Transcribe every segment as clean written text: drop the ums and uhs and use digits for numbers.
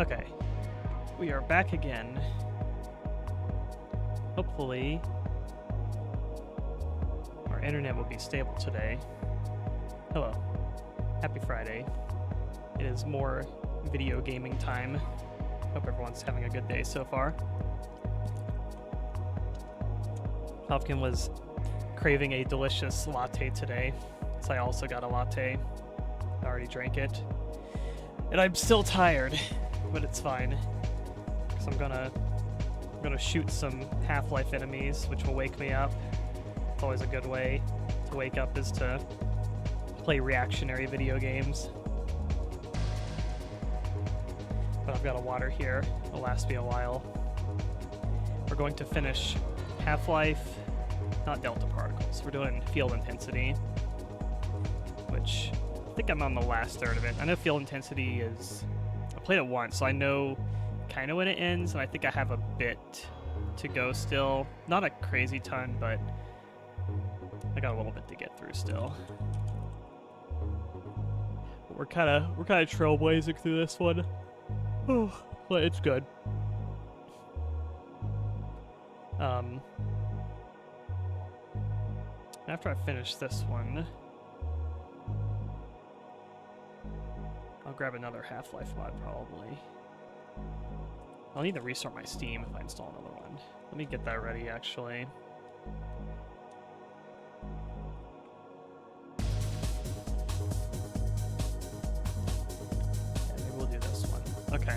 Okay, we are back again. Hopefully, our internet will be stable today. Hello. Happy Friday. It is more video gaming time. Hope everyone's having a good day so far. Pumpkin was craving a delicious latte today, so I also got a latte. I already drank it. And I'm still tired, but it's fine. Because I'm gonna shoot some Half-Life enemies, which will wake me up. It's always a good way to wake up, is to play reactionary video games. But I've got a water here. It'll last me a while. We're going to finish Half-Life, not Delta Particles. We're doing Field Intensity, which I think I'm on the last third of it. I know Field Intensity is... I played it once, so I know kind of when it ends, and I think I have a bit to go still. Not a crazy ton, but I got a little bit to get through still. We're kind of trailblazing through this one. Oh, but it's good. After I finish this one, I'll grab another Half-Life mod probably. I'll need to restart my Steam if I install another one. Let me get that ready actually. Okay.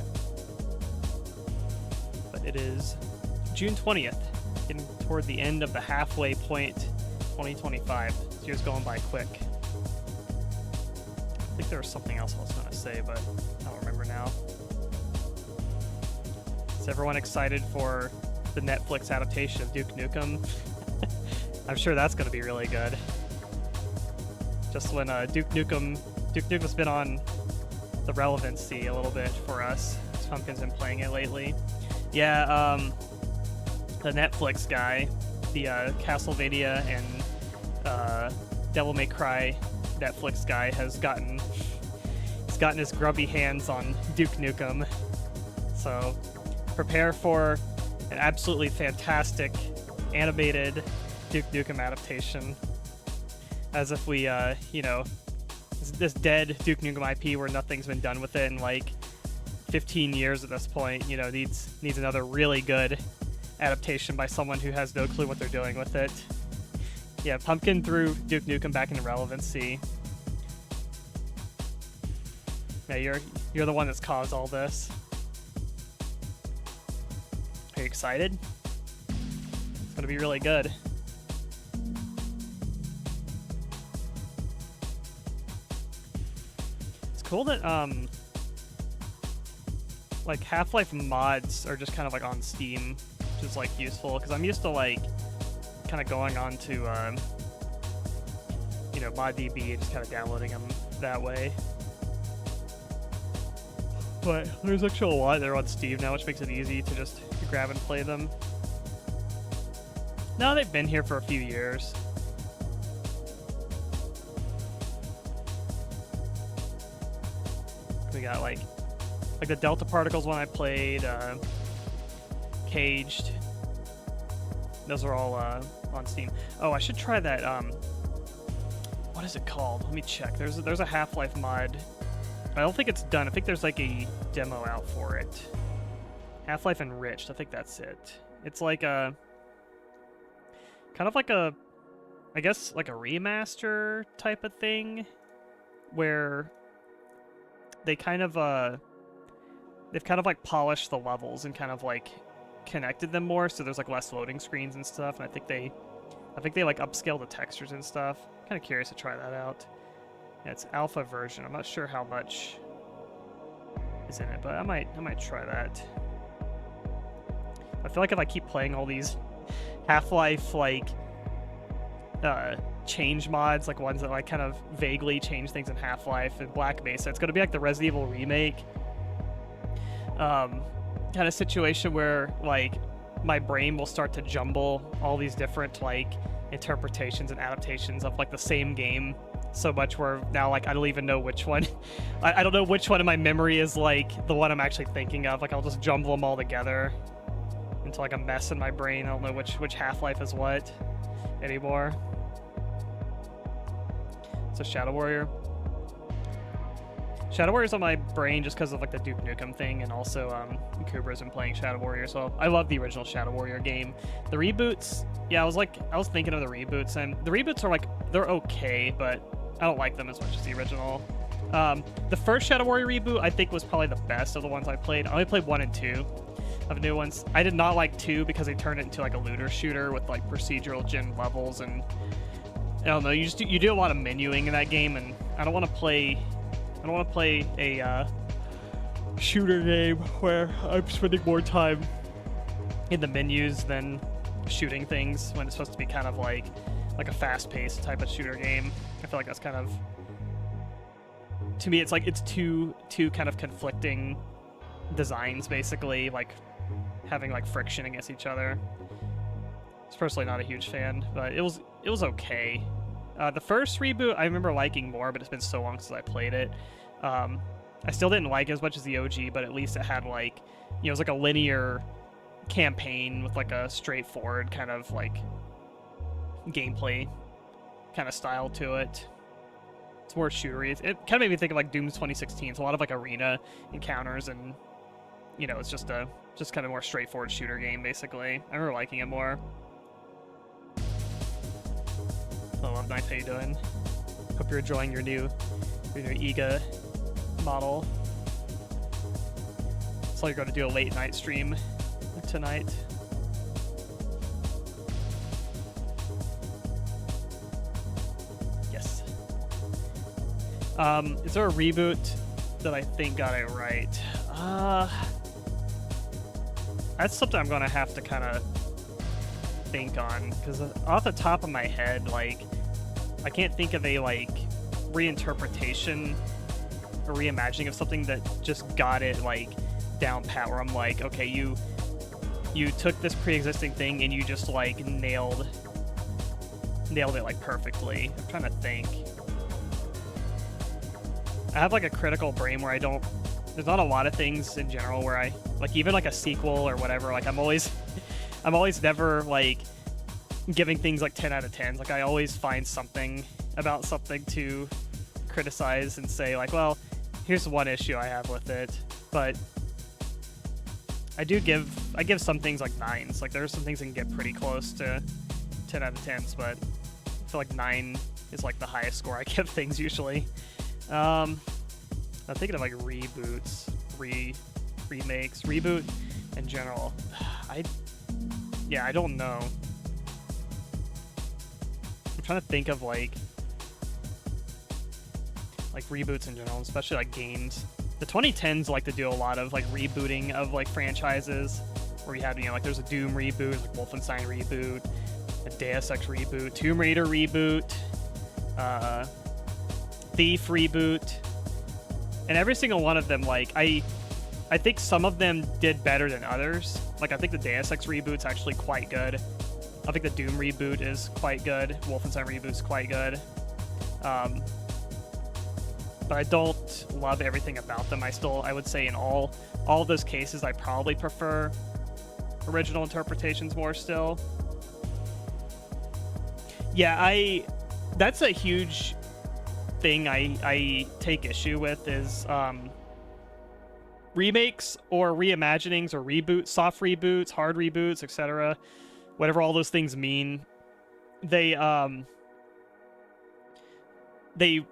But it is June 20th, getting toward the end of the halfway point, 2025. This year's going by quick. I think there was something else I was going to say, but I don't remember now. Is everyone excited for the Netflix adaptation of Duke Nukem? I'm sure that's going to be really good. Just when Duke Nukem's been on the relevancy a little bit for us. Pumpkin's been playing it lately. Yeah, the Netflix guy, the Castlevania and Devil May Cry Netflix guy has gotten his grubby hands on Duke Nukem. So prepare for an absolutely fantastic animated Duke Nukem adaptation. As if we, you know, this dead Duke Nukem IP where nothing's been done with it in like 15 years at this point, you know, needs another really good adaptation by someone who has no clue what they're doing with it. Yeah, Pumpkin threw Duke Nukem back into relevancy. Yeah, you're the one that's caused all this. Are you excited? It's gonna be really good. Cool that like Half-Life mods are just kind of like on Steam, which is like useful because I'm used to like kind of going on to you know, ModDB and just kind of downloading them that way. But there's actually a lot that are on Steam now, which makes it easy to just grab and play them. No, they've been here for a few years. We got like the Delta Particles one I played, Caged. Those are all on Steam. Oh, I should try that. What is it called? Let me check. There's a Half-Life mod. I don't think it's done. I think there's like a demo out for it. Half-Life Enriched. I think that's it. It's like a kind of like a, I guess like a remaster type of thing, where they kind of they've kind of like polished the levels and kind of like connected them more, so there's like less loading screens and stuff, and I think they like upscale the textures and stuff. Kind of curious to try that out. Yeah, it's alpha version. I'm not sure how much is in it, but I might try that. I feel like if I keep playing all these Half-Life like change mods, like ones that like kind of vaguely change things in Half-Life and Black Mesa, it's going to be like the Resident Evil remake kind of situation where like my brain will start to jumble all these different like interpretations and adaptations of like the same game so much where now like I don't even know which one. I don't know which one in my memory is like the one I'm actually thinking of. Like I'll just jumble them all together into like a mess in my brain. I don't know which Half-Life is what anymore. So Shadow Warrior. Shadow Warrior's on my brain just because of like the Duke Nukem thing, and also Kubra's been playing Shadow Warrior, so I love the original Shadow Warrior game. The reboots, yeah, I was thinking of the reboots, and the reboots are like, they're okay, but I don't like them as much as the original. The first Shadow Warrior reboot I think was probably the best of the ones I played. I only played 1 and 2 of new ones. I did not like 2 because they turned it into like a looter shooter with like procedural gen levels, and I don't know, you do a lot of menuing in that game, and I don't want to play a shooter game where I'm spending more time in the menus than shooting things when it's supposed to be kind of like a fast-paced type of shooter game. I feel like that's kind of, to me, it's like it's two kind of conflicting designs, basically, like having like friction against each other. I was personally not a huge fan, but it was okay. The first reboot I remember liking more, but it's been so long since I played it. I still didn't like it as much as the OG, but at least it had like, it was like a linear campaign with like a straightforward kind of like gameplay kind of style to it. It's more shootery. It kind of made me think of like Doom's 2016. It's a lot of like arena encounters, and it's just kind of more straightforward shooter game basically. I remember liking it more. Hello, Love Knife, how you doing? Hope you're enjoying your new EGA model. So you're going to do a late night stream tonight. Yes. Is there a reboot that I think got it right? That's something I'm going to have to kind of think on, because off the top of my head, like, I can't think of a like reinterpretation or reimagining of something that just got it like down pat, where I'm like, okay, you took this pre-existing thing and you just like nailed it like perfectly. I'm trying to think. I have like a critical brain where there's not a lot of things in general where I like, even like a sequel or whatever, like I'm always never like giving things like 10 out of 10s. Like I always find something about something to criticize and say like, well, here's one issue I have with it. But I give some things like 9s. Like there are some things that can get pretty close to 10 out of 10s, but I feel like 9 is like the highest score I give things usually. I'm thinking of like reboots, remakes, reboot in general. I don't know. I'm trying to think of like reboots in general, especially like games. The 2010s like to do a lot of like rebooting of like franchises, where you have, like there's a Doom reboot, like Wolfenstein reboot, a Deus Ex reboot, Tomb Raider reboot, Thief reboot, and every single one of them, like I think some of them did better than others. Like I think the Deus Ex reboot's actually quite good. I think the Doom reboot is quite good. Wolfenstein reboot's quite good. But I don't love everything about them. I would say in all of those cases, I probably prefer original interpretations more still. Yeah, that's a huge thing I take issue with is remakes or reimaginings or reboots, soft reboots, hard reboots, etc. Whatever all those things mean. They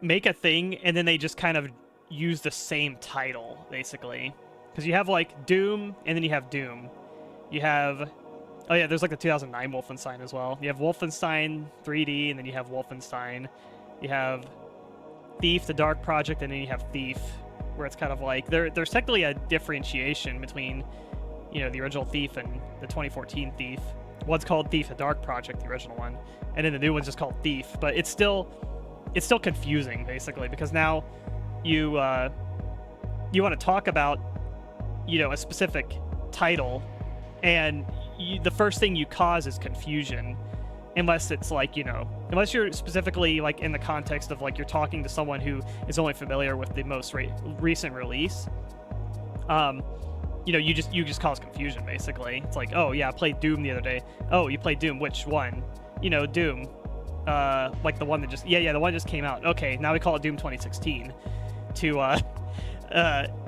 make a thing and then they just kind of use the same title, basically. Because you have like Doom and then you have Doom. You have, oh yeah, there's like the 2009 Wolfenstein as well. You have Wolfenstein 3D and then you have Wolfenstein. You have Thief, the Dark Project, and then you have Thief, where it's kind of like there's technically a differentiation between, the original Thief and the 2014 Thief. One's called Thief, the Dark Project, the original one, and then the new one's just called Thief. But it's still confusing, basically, because now you want to talk about a specific title, and the first thing you cause is confusion, unless it's like, you know, unless you're specifically like in the context of like you're talking to someone who is only familiar with the most recent release. You know, you just cause confusion basically. It's like, oh yeah, I played Doom the other day. Oh, you played Doom? Which one? You know, Doom. Like the one that just the one that just came out. Okay, now we call it Doom 2016 to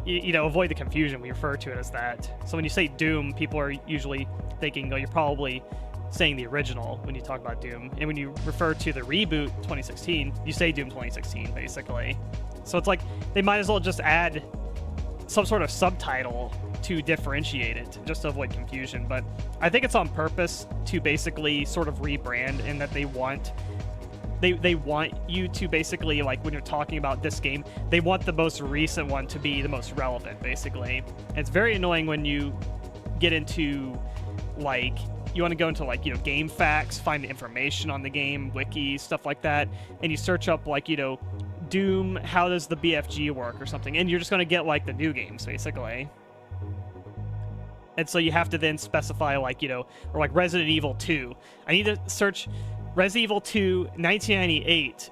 you know, avoid the confusion. We refer to it as that. So when you say Doom, people are usually thinking, oh, you're probably saying the original when you talk about Doom. And when you refer to the reboot 2016, you say Doom 2016 basically. So it's like they might as well just add some sort of subtitle to differentiate it, just to avoid confusion. But I think it's on purpose to basically sort of rebrand, in that they want you to basically, like when you're talking about this game, they want the most recent one to be the most relevant basically. And it's very annoying when you get into like, you want to go into like, you know, game facts, find information on the game, wiki, stuff like that, and you search up like, you know, Doom, how does the BFG work or something, and you're just going to get like the new games basically. And so you have to then specify like, you know, or like Resident Evil 2. I need to search Resident Evil 2 1998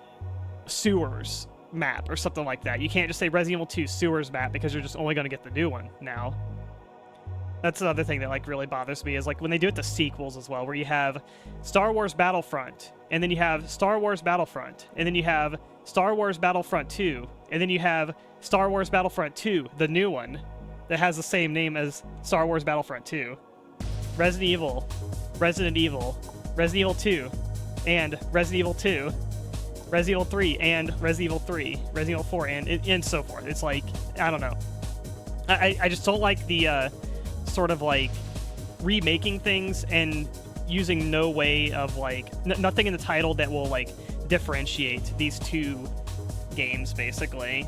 sewers map or something like that. You can't just say Resident Evil 2 sewers map, because you're just only going to get the new one now. That's another thing that like really bothers me, is like when they do it to sequels as well, where you have Star Wars Battlefront, and then you have Star Wars Battlefront, and then you have Star Wars Battlefront 2, and then you have Star Wars Battlefront 2, the new one, that has the same name as Star Wars Battlefront 2. Resident Evil, Resident Evil, Resident Evil 2, and Resident Evil 2, Resident Evil 3, and Resident Evil 3, Resident Evil 4, and so forth. It's like, I don't know. I just don't like the sort of like remaking things and using no way of like nothing in the title that will like differentiate these two games basically.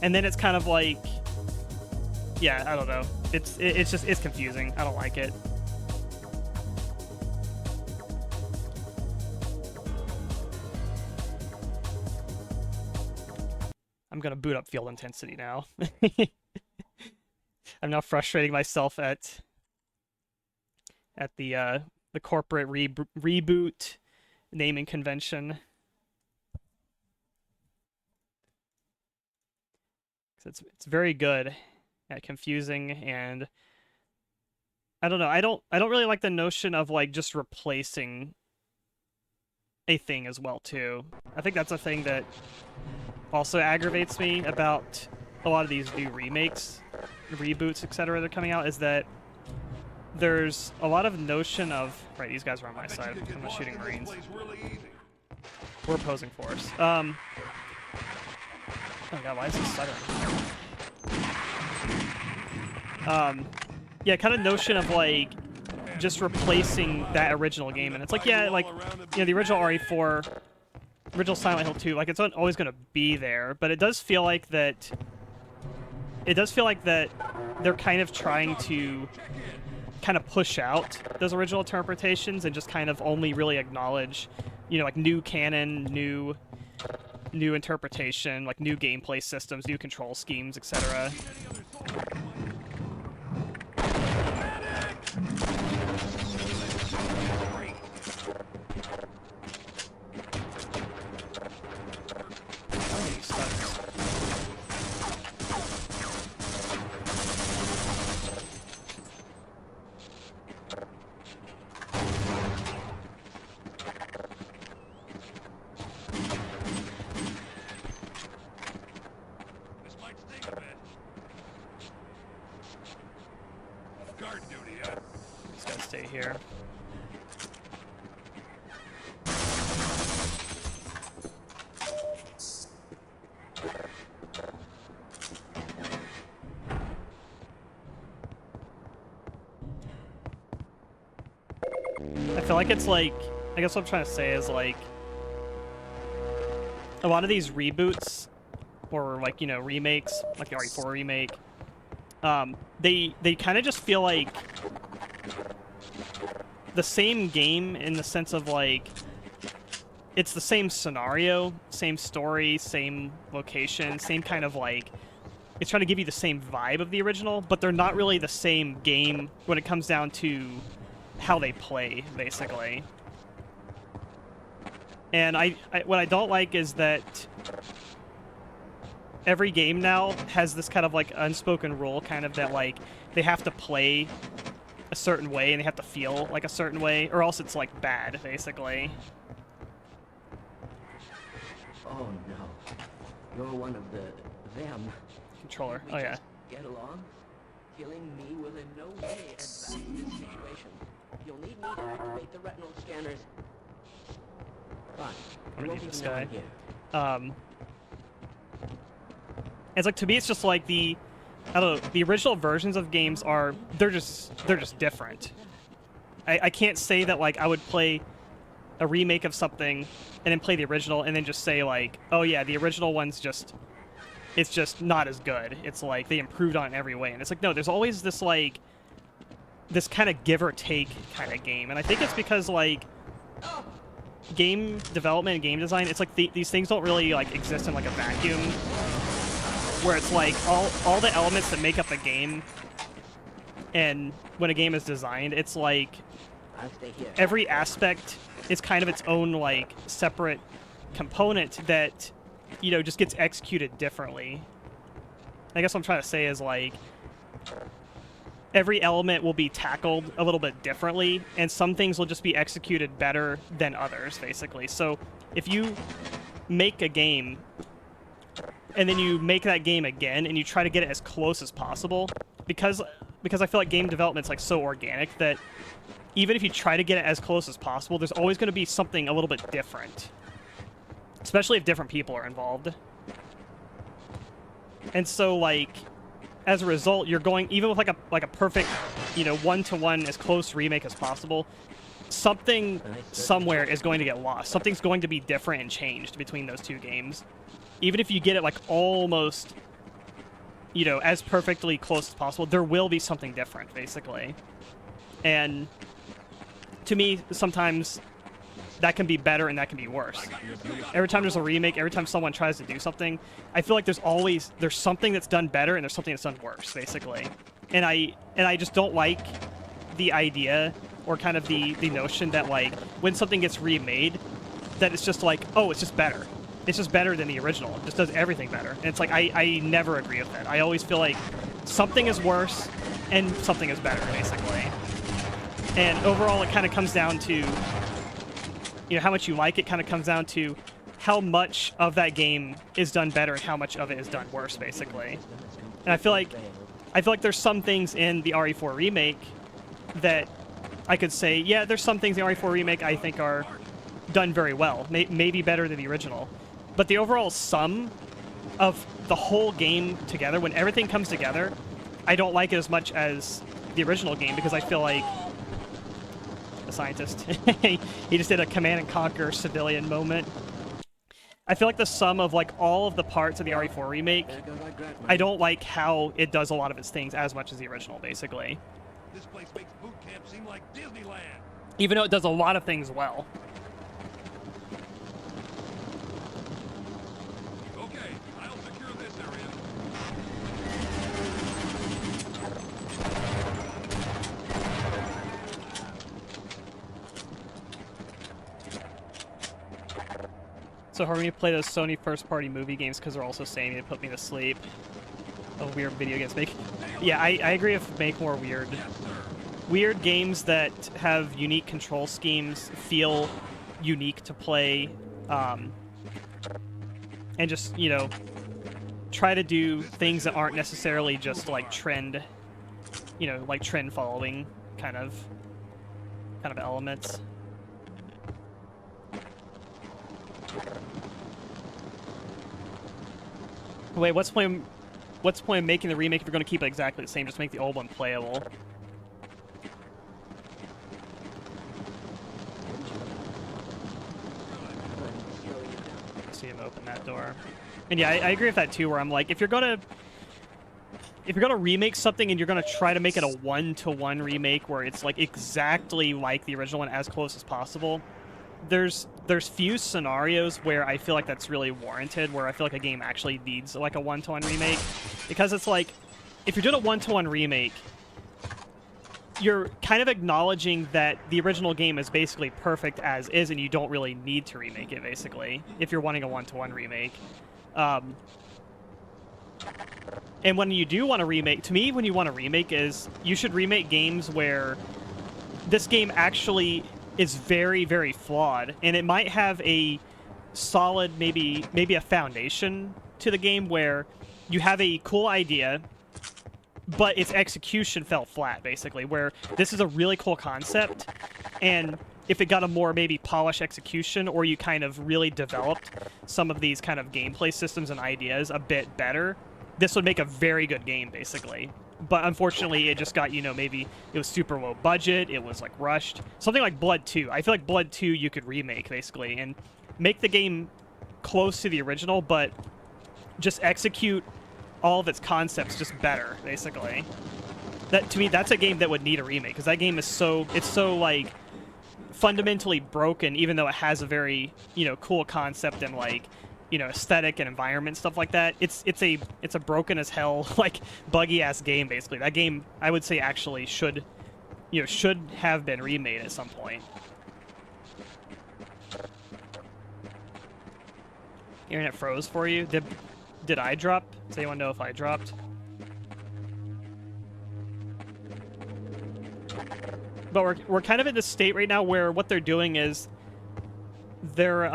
And then it's kind of like, yeah, I don't know. It's confusing. I don't like it. I'm gonna boot up Field Intensity now. I'm now frustrating myself at the corporate reboot naming convention. It's very good at confusing, and I don't know. I don't really like the notion of like just replacing a thing as well too. I think that's a thing that also aggravates me about a lot of these new remakes, reboots, etc. that are coming out, is that there's a lot of notion of, right, these guys are on my side. I'm not shooting Marines. We're opposing force. Oh god, why is this stuttering? Yeah, kind of notion of like just replacing that original game, and it's like, yeah, like, you know, the original RE4, original Silent Hill 2, like, it's not always going to be there, but it does feel like that. It does feel like that they're kind of trying to kind of push out those original interpretations and just kind of only really acknowledge, you know, like new canon, new interpretation, like new gameplay systems, new control schemes, etc. Here. I feel like it's like, I guess what I'm trying to say is like, a lot of these reboots or like, you know, remakes, like the RE4 remake, they kind of just feel like the same game, in the sense of like, it's the same scenario, same story, same location, same kind of like, it's trying to give you the same vibe of the original, but they're not really the same game when it comes down to how they play, basically. And what I don't like is that every game now has this kind of like unspoken rule, kind of that like they have to play a certain way and they have to feel like a certain way, or else it's like bad, basically. Oh no, you're one of them. Controller. Oh yeah. Get along? Killing me will in no way advance this situation. You'll need me to activate the retinal scanners. Fine. I'm gonna use this guy. Here. It's like, to me, it's just like I don't know, the original versions of games they're just different. I can't say that like I would play a remake of something and then play the original and then just say like, oh yeah, the original one's it's just not as good. It's like they improved on it in every way. And it's like, no, there's always this like this kind of give or take kind of game. And I think it's because like game development and game design, it's like these things don't really like exist in like a vacuum, where it's like all the elements that make up a game, and when a game is designed, it's like every aspect is kind of its own like separate component that, you know, just gets executed differently. I guess what I'm trying to say is like every element will be tackled a little bit differently, and some things will just be executed better than others, basically. So if you make a game and then you make that game again and you try to get it as close as possible, because I feel like game development's like so organic that even if you try to get it as close as possible, there's always going to be something a little bit different, especially if different people are involved. And so like as a result, you're going, even with like a perfect, you know, one-to-one as close remake as possible, something somewhere is going to get lost. Something's going to be different and changed between those two games. Even if you get it like almost, you know, as perfectly close as possible, there will be something different, basically. And to me, sometimes that can be better and that can be worse. Every time there's a remake, every time someone tries to do something, I feel like there's something that's done better and there's something that's done worse, basically. And I just don't like the idea or kind of the notion that like when something gets remade, that it's just like, oh, it's just better. It's just better than the original. It just does everything better. And it's like, I never agree with that. I always feel like something is worse and something is better, basically. And overall, it kind of comes down to, you know, how much you like it kind of comes down to how much of that game is done better and how much of it is done worse, basically. And I feel like there's some things in the RE4 remake that I could say, yeah, there's some things in the RE4 remake I think are done very well, maybe better than the original. But the overall sum of the whole game together, when everything comes together, I don't like it as much as the original game, because I feel like the scientist, he just did a Command and Conquer civilian moment. I feel like the sum of like all of the parts of the RE4 remake, I don't like how it does a lot of its things as much as the original, basically. This place makes boot camp seem like Disneyland. Even though it does a lot of things well. Okay, I'll secure this area. So hard when you play those Sony first-party movie games because they're also saying they put me to sleep. Oh, weird video games make... Yeah, I agree with make more weird. Weird games that have unique control schemes feel unique to play, and just, you know, try to do things that aren't necessarily just like trend, you know, like trend following kind of elements. Wait, what's the point of making the remake if you're going to keep it exactly the same? Just make the old one playable. See him open that door. And yeah, I agree with that too, where I'm like, if you're gonna remake something and you're gonna try to make it a one-to-one remake where it's like exactly like the original one as close as possible, there's few scenarios where I feel like that's really warranted, where I feel like a game actually needs like a one-to-one remake. Because it's like, if you're doing a one-to-one remake, you're kind of acknowledging that the original game is basically perfect as is, and you don't really need to remake it, basically, if you're wanting a one-to-one remake. And when you do want to remake, to me, when you want to remake is, you should remake games where this game actually is very, very flawed, and it might have a solid, maybe a foundation to the game where you have a cool idea, but its execution fell flat, basically, where this is a really cool concept, and if it got a more maybe polished execution, or you kind of really developed some of these kind of gameplay systems and ideas a bit better, this would make a very good game, basically. But unfortunately, it just got, you know, maybe it was super low budget, it was like rushed. Something like Blood 2. I feel like Blood 2 you could remake, basically, and make the game close to the original, but just execute all of its concepts just better, basically. That, to me, that's a game that would need a remake, because that game is so, it's so, like, fundamentally broken, even though it has a very, you know, cool concept and, like, you know, aesthetic and environment, stuff like that. It's a broken as hell, like, buggy ass game, basically. That game, I would say, actually should have been remade at some point. Internet froze for you. Did I drop? Does anyone know if I dropped? But we're kind of in this state right now where what they're doing is they're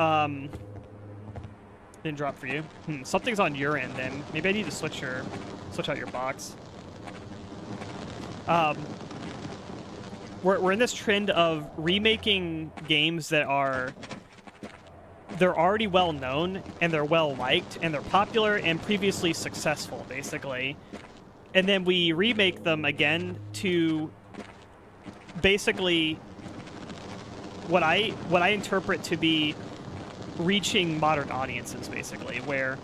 didn't drop for you. Something's on your end then. Maybe I need to switch out your box. We're in this trend of remaking games that they're already well known and they're well liked and they're popular and previously successful, basically. And then we remake them again to basically what I interpret to be reaching modern audiences, basically, where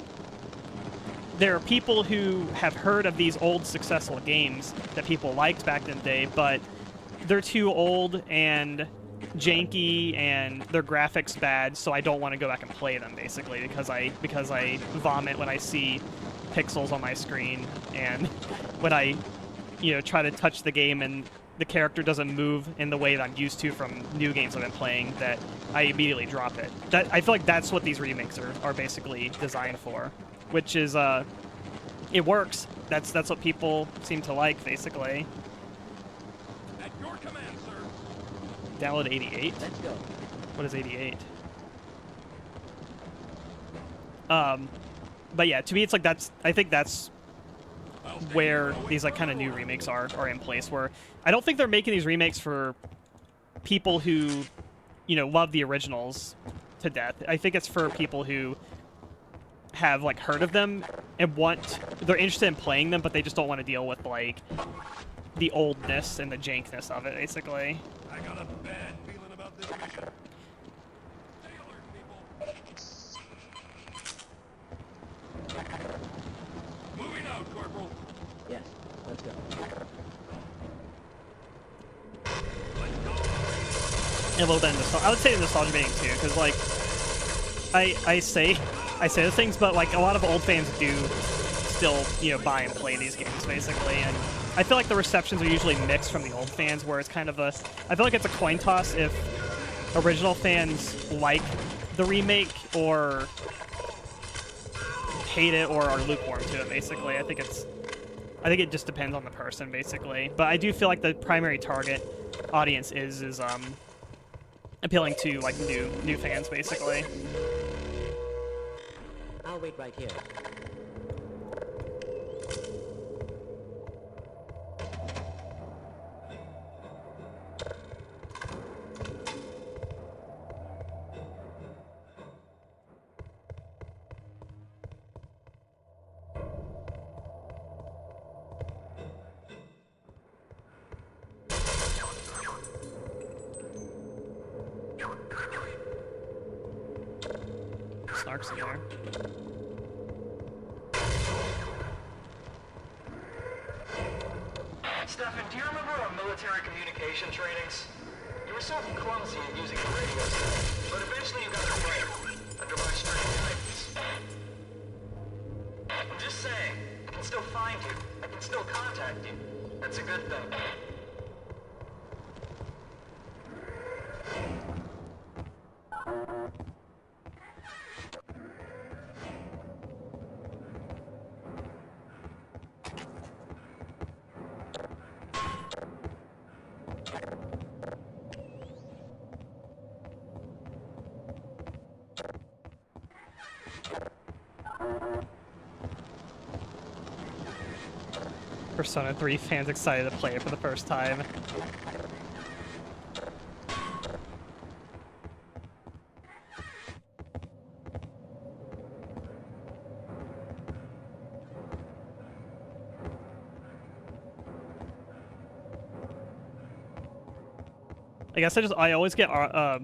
there are people who have heard of these old successful games that people liked back in the day, but they're too old and janky and their graphics bad, so I don't want to go back and play them, basically, because I vomit when I see pixels on my screen, and when I, you know, try to touch the game and the character doesn't move in the way that I'm used to from new games I've been playing, that I immediately drop it. I feel like that's what these remakes are basically designed for, which is, it works. That's what people seem to like, basically. At your command, sir. Download 88? Let's go. What is 88? But yeah, to me it's like I think that's where these like kind of new remakes are in place, where I don't think they're making these remakes for people who, you know, love the originals to death. I think it's for people who have like heard of them and they're interested in playing them, but they just don't want to deal with like the oldness and the jankness of it, basically. I got a bad feeling about this mission. Stay alert, people. Moving out, Corporal. Yes, let's go. And a little bit of nostalgia. I would say nostalgia baiting too, because like I say those things, but like a lot of old fans do still, you know, buy and play these games, basically, and I feel like the receptions are usually mixed from the old fans, where it's kind of I feel like it's a coin toss if original fans like the remake or hate it or are lukewarm to it, basically. I think it just depends on the person, basically. But I do feel like the primary target audience is appealing to like new fans, basically. I'll wait right here. Snark's in there. Stefan, do you remember our military communication trainings? You were so clumsy at using the radio set, but eventually you got it right, under my strict guidance. I'm just saying, I can still find you. I can still contact you. That's a good thing. Persona 3 fans excited to play it for the first time. I guess I always get I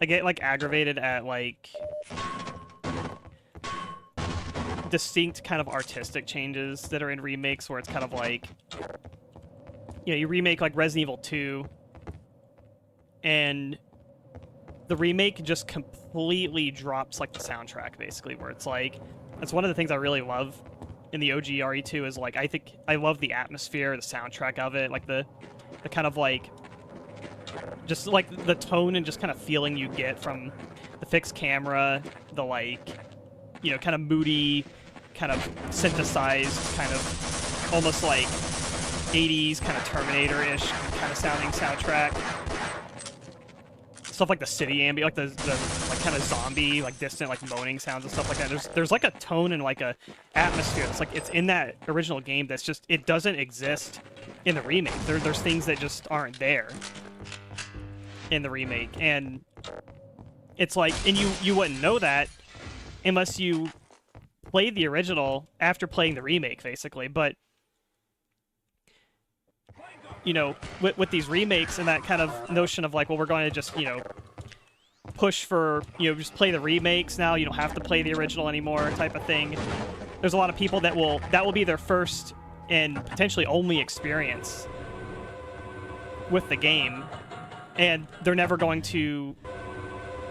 get like aggravated at like distinct kind of artistic changes that are in remakes where it's kind of like, you know, you remake like Resident Evil 2 and the remake just completely drops like the soundtrack basically, where it's like, that's one of the things I really love in the OG RE2 is like, I think I love the atmosphere, the soundtrack of it, like the kind of like just like the tone and just kind of feeling you get from the fixed camera, the like, you know, kind of moody, kind of synthesized, kind of almost like 80s kind of Terminator-ish kind of sounding soundtrack. Stuff like the city ambient, like the like kind of zombie, like distant, like moaning sounds and stuff like that. There's like a tone and like a atmosphere that's like it's in that original game that's just, it doesn't exist in the remake. There's things that just aren't there in the remake, and it's like, and you wouldn't know that unless you played the original after playing the remake, basically. But you know, with these remakes and that kind of notion of like, well, we're going to just, you know, push for, you know, just play the remakes now, you don't have to play the original anymore type of thing. There's a lot of people that will be their first and potentially only experience with the game, and they're never going to,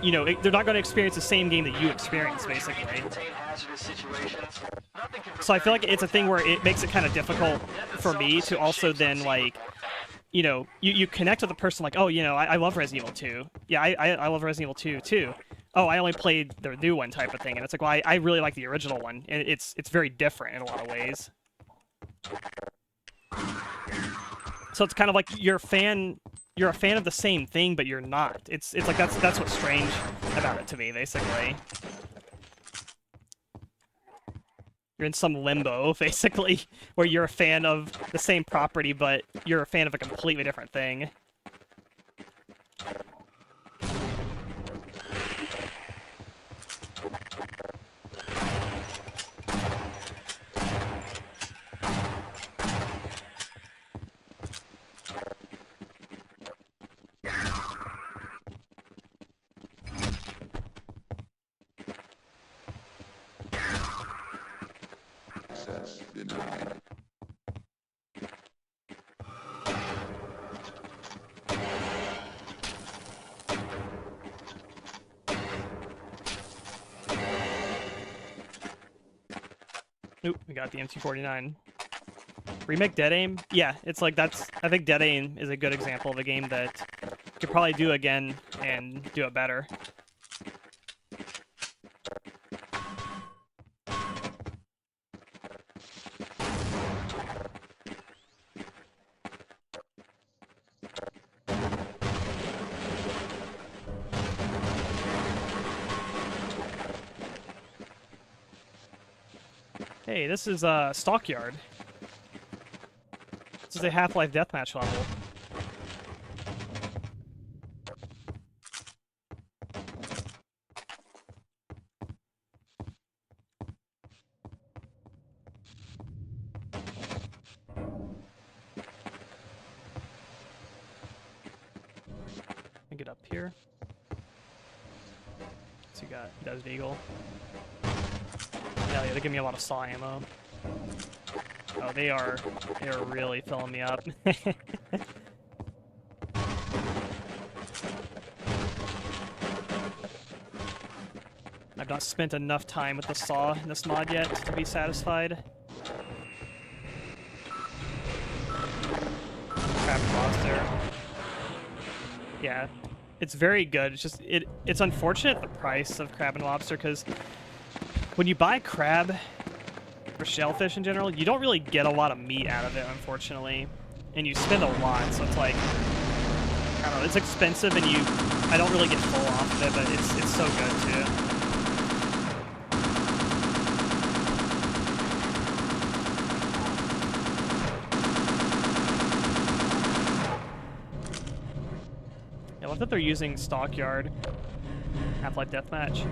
you know, they're not going to experience the same game that you experience, basically. So I feel like it's a thing where it makes it kind of difficult for me to also then, like, you know, you connect with a person like, oh, you know, I love Resident Evil 2. Yeah, I love Resident Evil 2, too. Oh, I only played the new one type of thing. And it's like, well, I really like the original one. And it's very different in a lot of ways. So it's kind of like you're a fan of the same thing, but you're not. It's like that's what's strange about it to me, basically. You're in some limbo, basically, where you're a fan of the same property, but you're a fan of a completely different thing. Denied. Oop, we got the MT49. Remake Dead Aim? Yeah, it's like I think Dead Aim is a good example of a game that you could probably do again and do it better. Hey, this is Stockyard. This is a Half-Life deathmatch level. I get up here. So you got Desert Eagle. Hell yeah, they give me a lot of saw ammo. Oh, they are really filling me up. I've not spent enough time with the saw in this mod yet to be satisfied. Crab Lobster. Yeah, it's very good. It's just it's unfortunate the price of crab and lobster, because when you buy crab or shellfish in general, you don't really get a lot of meat out of it, unfortunately, and you spend a lot. So it's like, I don't know, it's expensive, and I don't really get full off of it, but it's so good too. that they're using Stockyard Half-Life Deathmatch.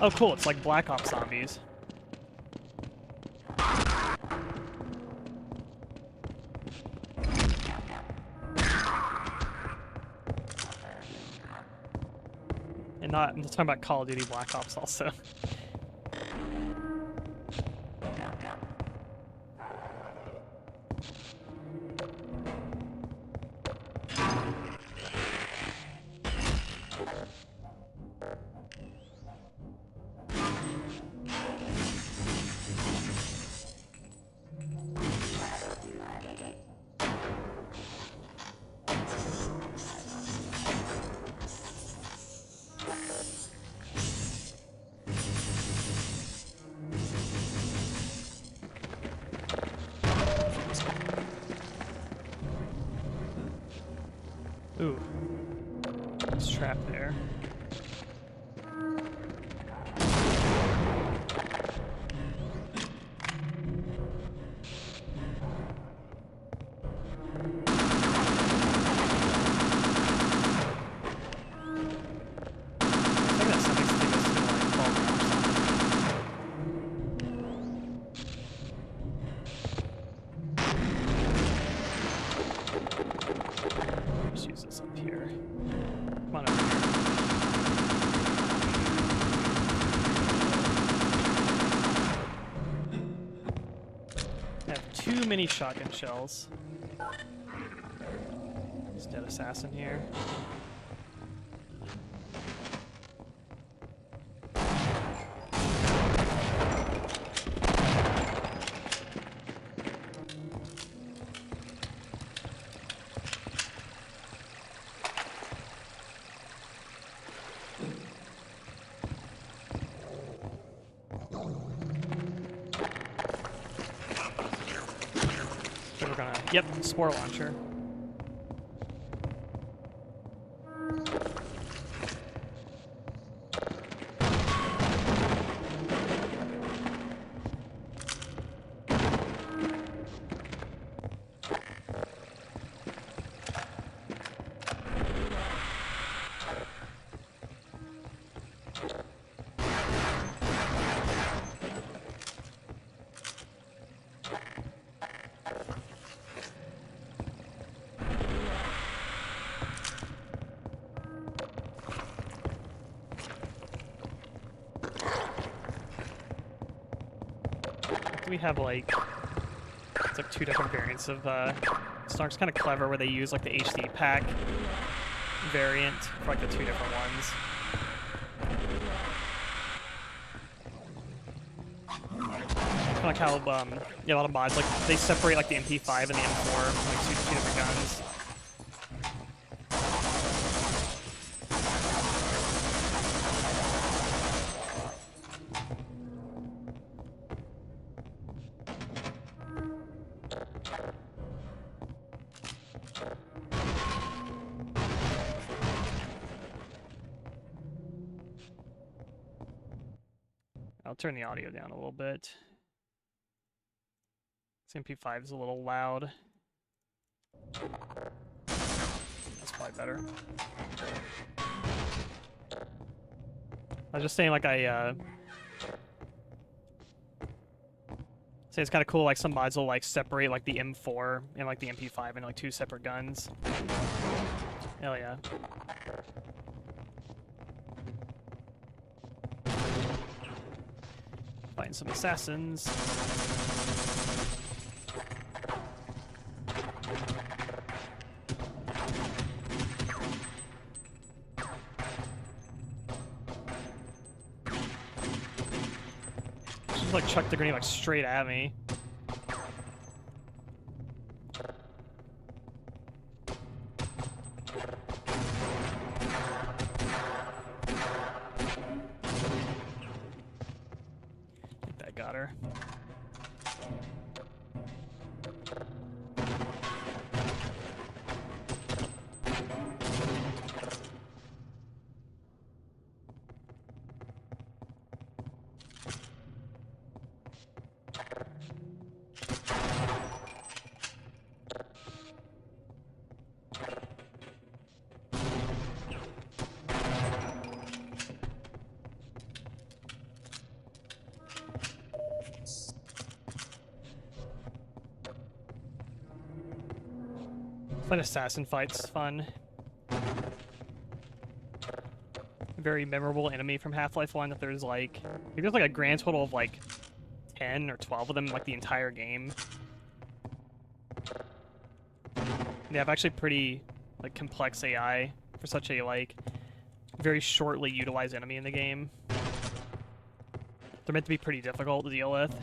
Oh, cool. It's like Black Ops zombies. And not, I'm talking about Call of Duty Black Ops also. Ooh. It's trapped there. Just use this up here. Come on over here. I have too many shotgun shells. There's a dead assassin here. So we're gonna, yep, spore launcher. We have like, it's like two different variants of Snark's kind of clever where they use like the HD pack variant for like the two different ones. Kind of like how yeah, a lot of mods like they separate like the MP5 and the M4 like two different guns. I'll turn the audio down a little bit. This MP5 is a little loud. That's probably better. I was just saying, like, say it's kind of cool, like, some mods will, like, separate, like, the M4 and, like, the MP5 into, like, two separate guns. Hell yeah. Find some assassins. Just like chuck the grenade like straight at me. Got her. Fight assassin fights fun. Very memorable enemy from Half-Life 1 that there's like... I think there's like a grand total of like 10 or 12 of them like the entire game. They have actually pretty like complex AI for such a like very shortly utilized enemy in the game. They're meant to be pretty difficult to deal with.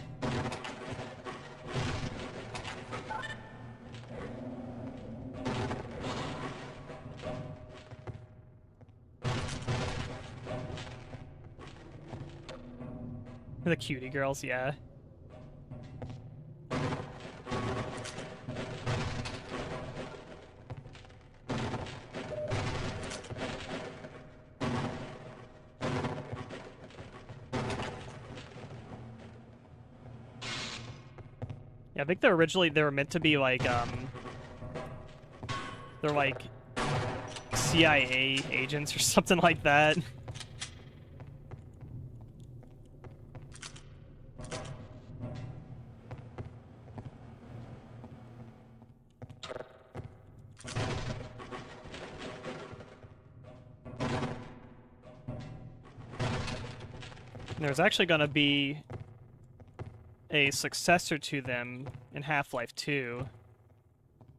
The cutie girls, yeah. Yeah, I think they were meant to be like, they're like CIA agents or something like that. There's actually going to be a successor to them in Half-Life 2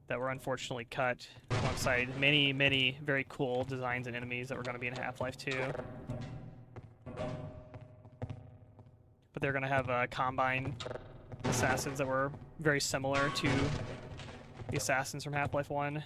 that were unfortunately cut alongside many, many very cool designs and enemies that were going to be in Half-Life 2. But they're going to have Combine assassins that were very similar to the assassins from Half-Life 1.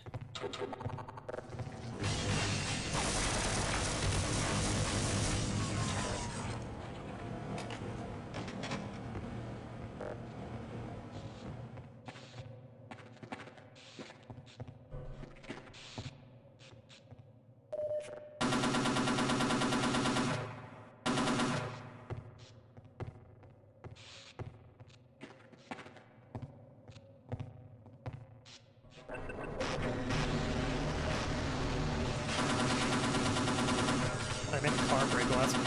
I made the car break, well that's cool.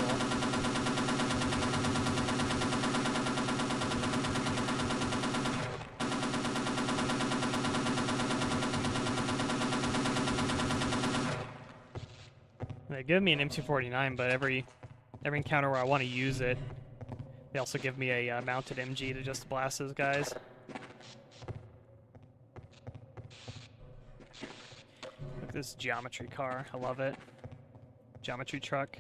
They give me an M249, but every encounter where I want to use it, they also give me a mounted MG to just blast those guys. Look at this geometry car, I love it. Geometry truck.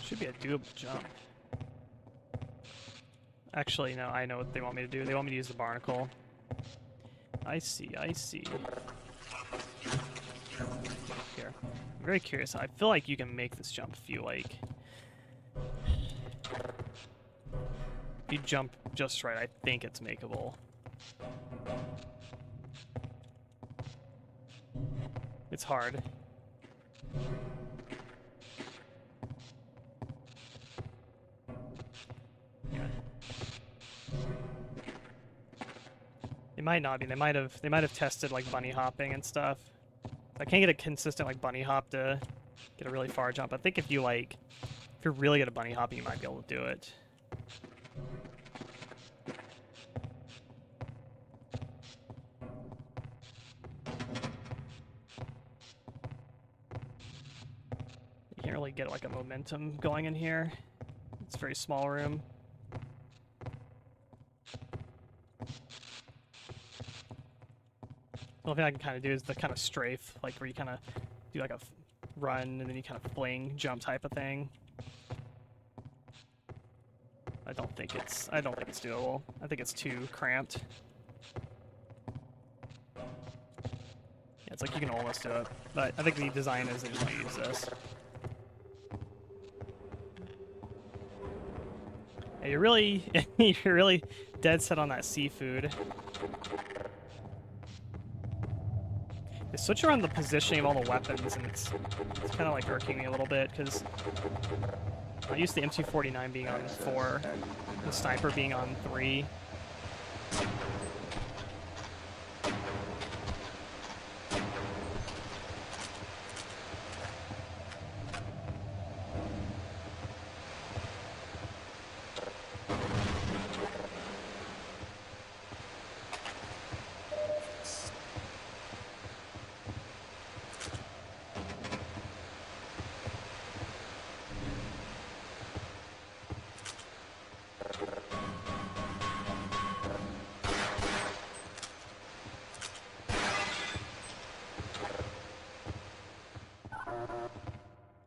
Should be a doable jump. Actually, no, I know what they want me to do. They want me to use the barnacle. I see, I see. Here. I'm very curious. I feel like you can make this jump if you, like... If you jump just right, I think it's makeable. It's hard. It might not be. They might have tested like bunny hopping and stuff. I can't get a consistent like bunny hop to get a really far jump. I think if you're really good at bunny hopping, you might be able to do it. You can't really get like a momentum going in here. It's a very small room. The only thing I can kind of do is the kind of strafe, like where you kind of do like a run and then you kind of fling jump type of thing. I don't think it's doable. I think it's too cramped. Yeah, it's like you can almost do it, but I think the design is they just want to use this. Yeah, you're really dead set on that seafood. They switch around the positioning of all the weapons, and it's kind of like irking me a little bit, because I used the M249 being on 4, the sniper being on 3.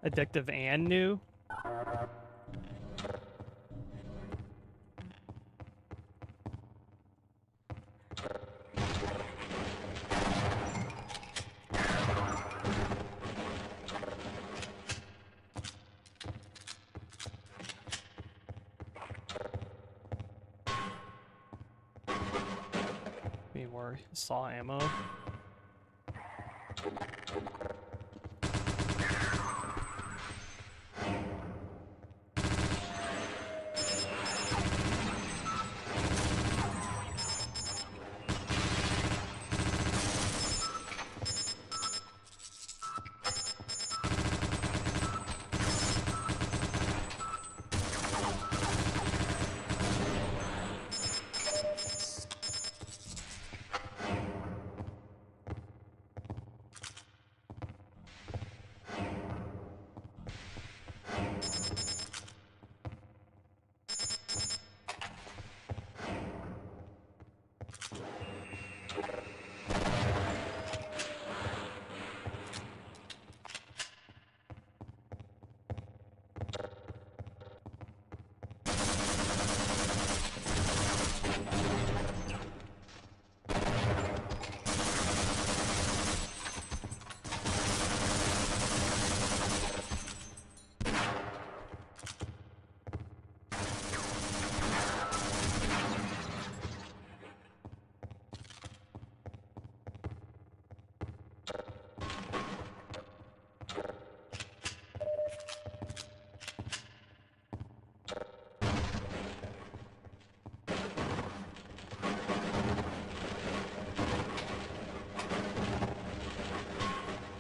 Addictive and new. Need more saw ammo.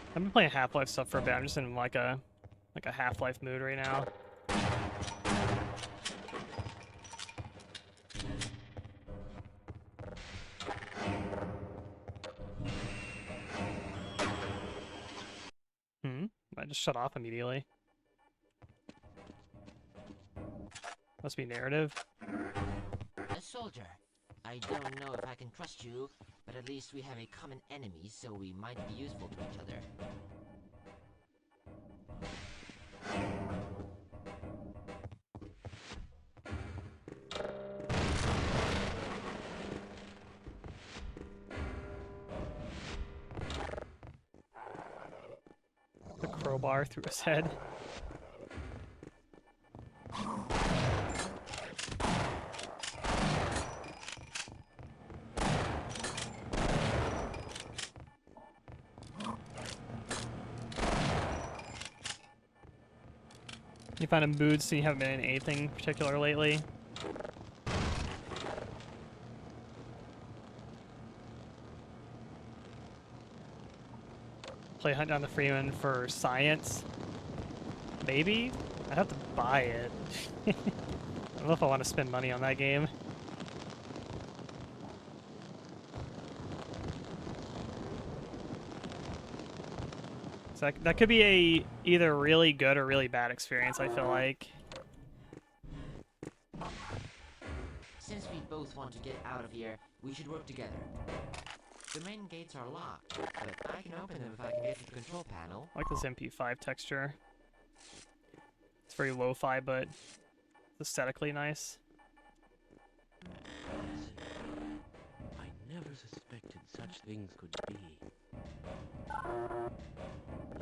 I've been playing Half-Life stuff for a bit. I'm just in like a Half-Life mood right now. I just shut off immediately. Must be narrative. A soldier. I don't know if I can trust you, but at least we have a common enemy, so we might be useful to each other. The crowbar through his head. You find a mood so you haven't been in anything particular lately? Play Hunt Down the Freeman for science? Maybe? I'd have to buy it. I don't know if I want to spend money on that game. So that could be a either really good or really bad experience, I feel like. Since we both want to get out of here, we should work together. The main gates are locked, but I can open them if I can get to the control panel. I like this MP5 texture. It's very lo-fi, but aesthetically nice. I never suspected such things could be.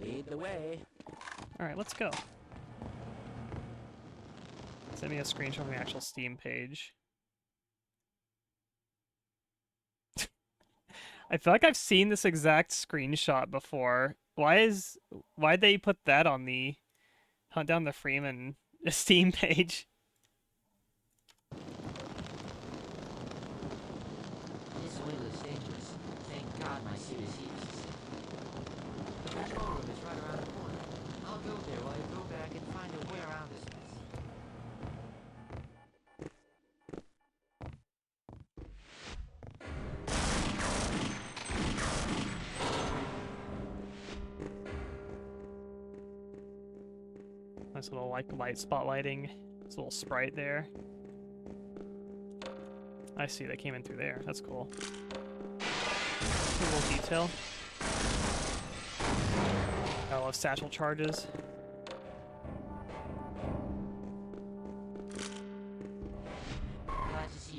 Lead the way. Alright, let's go. Send me a screenshot from the actual Steam page. I feel like I've seen this exact screenshot before. Why'd they put that on the Hunt Down the Freeman Steam page? This way looks dangerous. Thank God my suit is heat resistant. The control room is right around the corner. I'll go there while you go back and find a way around this mess. Nice little like light spotlighting. This little sprite there. I see, they came in through there. That's cool. A little detail. I love satchel charges.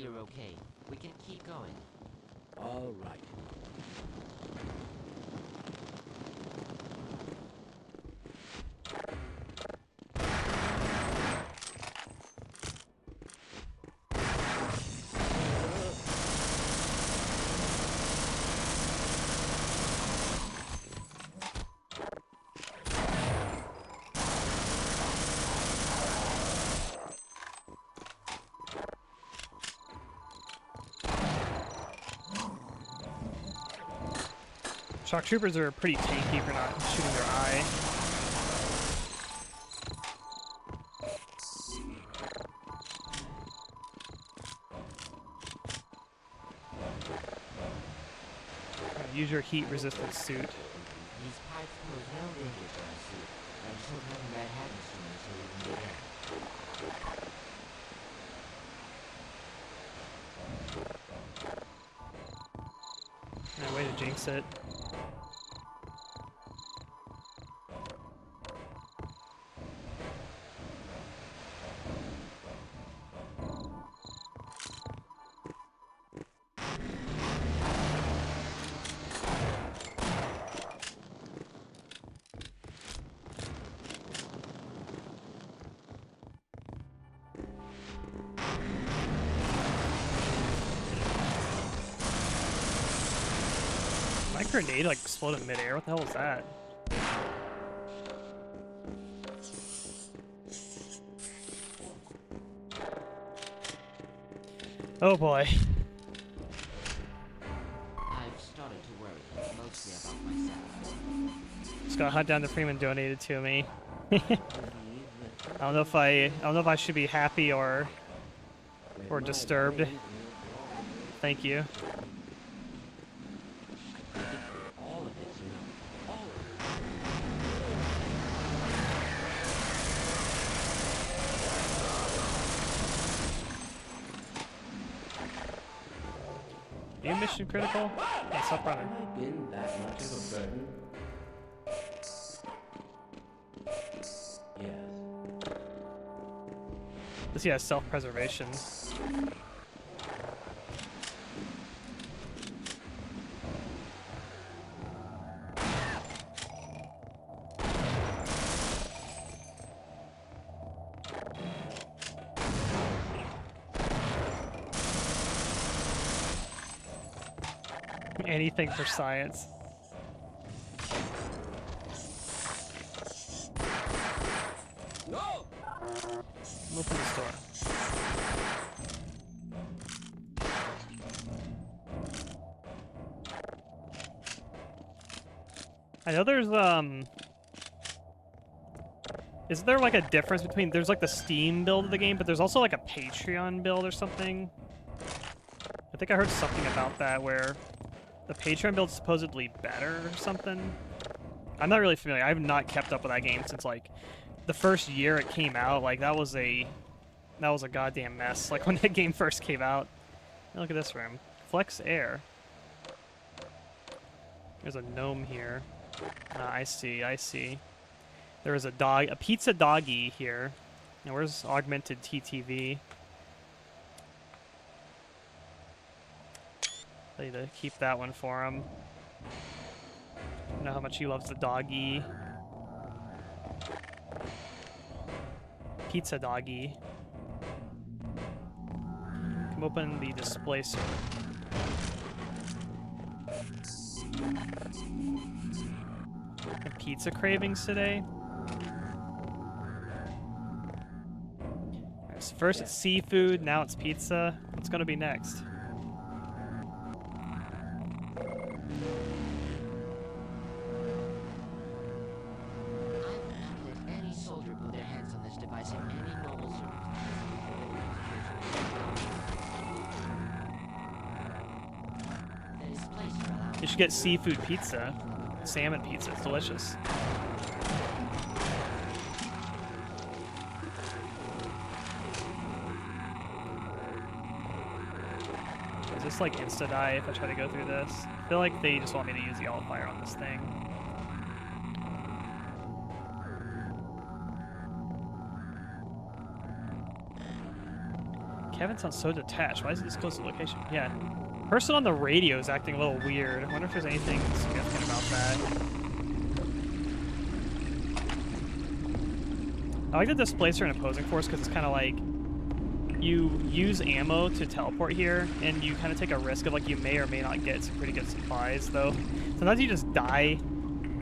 you're okay. We can keep going. All right. Shock troopers are pretty tanky for not shooting their eye. Use your heat-resistant suit. These pipes pose no danger to our suit. I'm still having that hat machine so we can get in. No way to jinx it. My grenade like exploded in midair. What the hell was that? Oh boy. I've started to worry, mostly about myself. Just got hunt down the Freeman donated to me. I don't know if I should be happy or disturbed. Thank you. All of it, you know. All of it. Are you mission critical? Yeah, stop running. Have I been that much of a burden? Yes. This yeah, self-preservation. Anything for science. No! Open the door. I know there's is there like a difference between there's like the Steam build of the game, but there's also like a Patreon build or something? I think I heard something about that where the Patreon build's supposedly better or something. I'm not really familiar. I have not kept up with that game since like the first year it came out. Like that was a goddamn mess. Like when that game first came out. Look at this room. Flex Air. There's a gnome here. I see. I see. There is a dog, a pizza doggy here. Now where's augmented TTV? I need to keep that one for him. I know how much he loves the doggy. Pizza doggy. Come open the displacer. Have pizza cravings today? Alright, so first it's seafood, now it's pizza. What's gonna be next? I've not let any soldier put their hands on this device in any normal circumstances. You should get seafood pizza. Salmon pizza, it's delicious. Is this like insta-die if I try to go through this? I feel like they just want me to use the alt-fire on this thing. Kevin sounds so detached. Why is he this close to the location? Yeah. Person on the radio is acting a little weird. I wonder if there's anything significant about that. I like the displacer and opposing force because it's kind of like you use ammo to teleport here, and you kind of take a risk of like you may or may not get some pretty good supplies, though. Sometimes you just die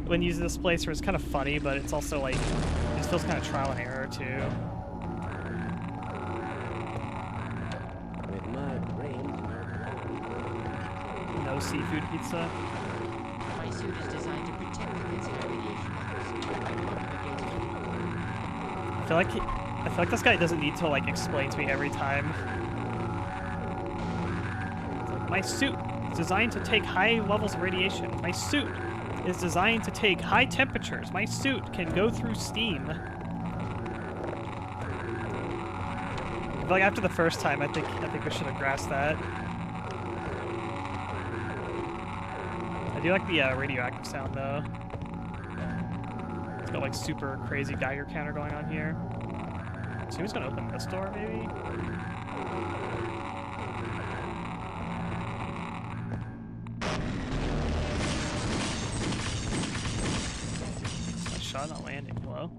when you use the displacer. It's kind of funny, but it's also like it just feels kind of trial and error too. With mud, rain, No seafood pizza. My suit is designed to protect against radiation. I feel like this guy doesn't need to like explain to me every time. It's like, my suit is designed to take high levels of radiation. My suit is designed to take high temperatures. My suit can go through steam. I feel like after the first time, I think we should have grasped that. I do like the radioactive sound though. It's got like super crazy Geiger counter going on here. So who's gonna open this door, maybe? My shot not landing. Hello?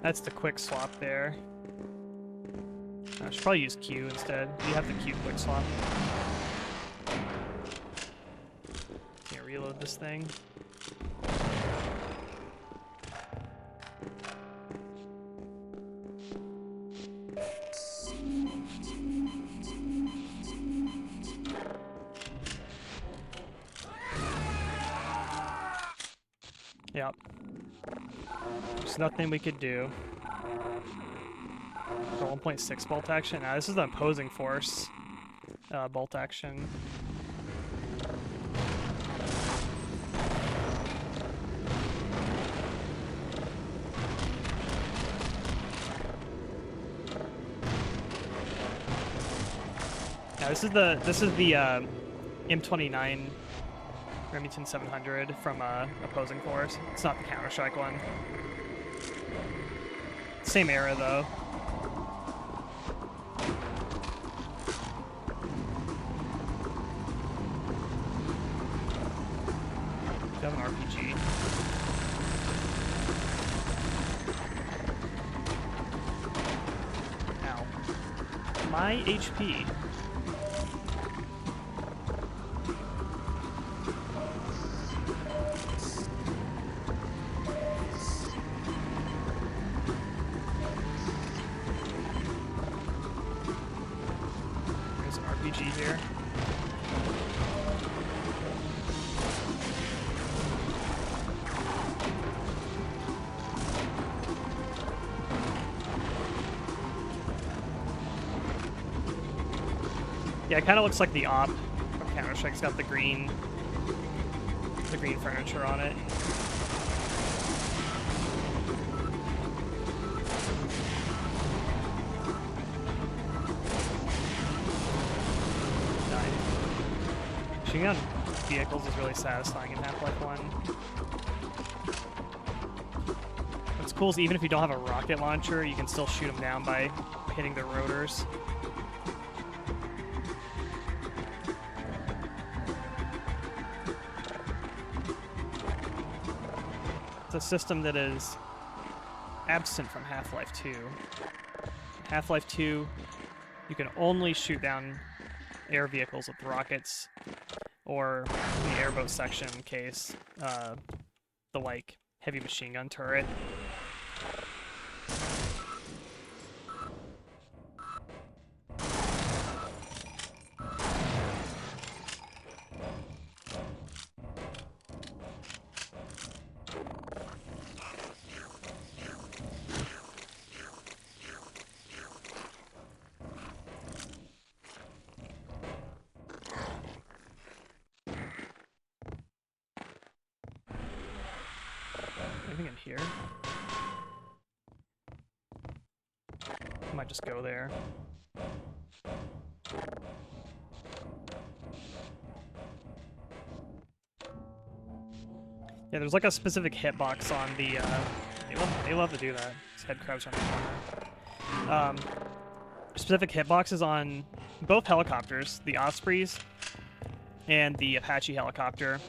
That's the quick swap there. I should probably use Q instead. You have the Q quick swap. Can't reload this thing. Yep. There's nothing we could do. The 1.6 bolt action? Nah, this is the opposing force bolt action. Yeah, this is the M29 Remington 700 from opposing force. It's not the Counter-Strike one. Same era though. Do have an RPG. Ow. My HP. Here. Yeah, it kind of looks like the op from Counter-Strike's got the green furniture on it. Shooting on vehicles is really satisfying in Half-Life 1. What's cool is even if you don't have a rocket launcher, you can still shoot them down by hitting the rotors. It's a system that is absent from Half-Life 2. Half-Life 2, you can only shoot down air vehicles with rockets, or in the airboat section case, the like heavy machine gun turret. here. I might just go there. Yeah, there's like a specific hitbox on the, they love to do that. It's head crouch on the corner. Specific hitboxes on both helicopters, the Ospreys and the Apache helicopter.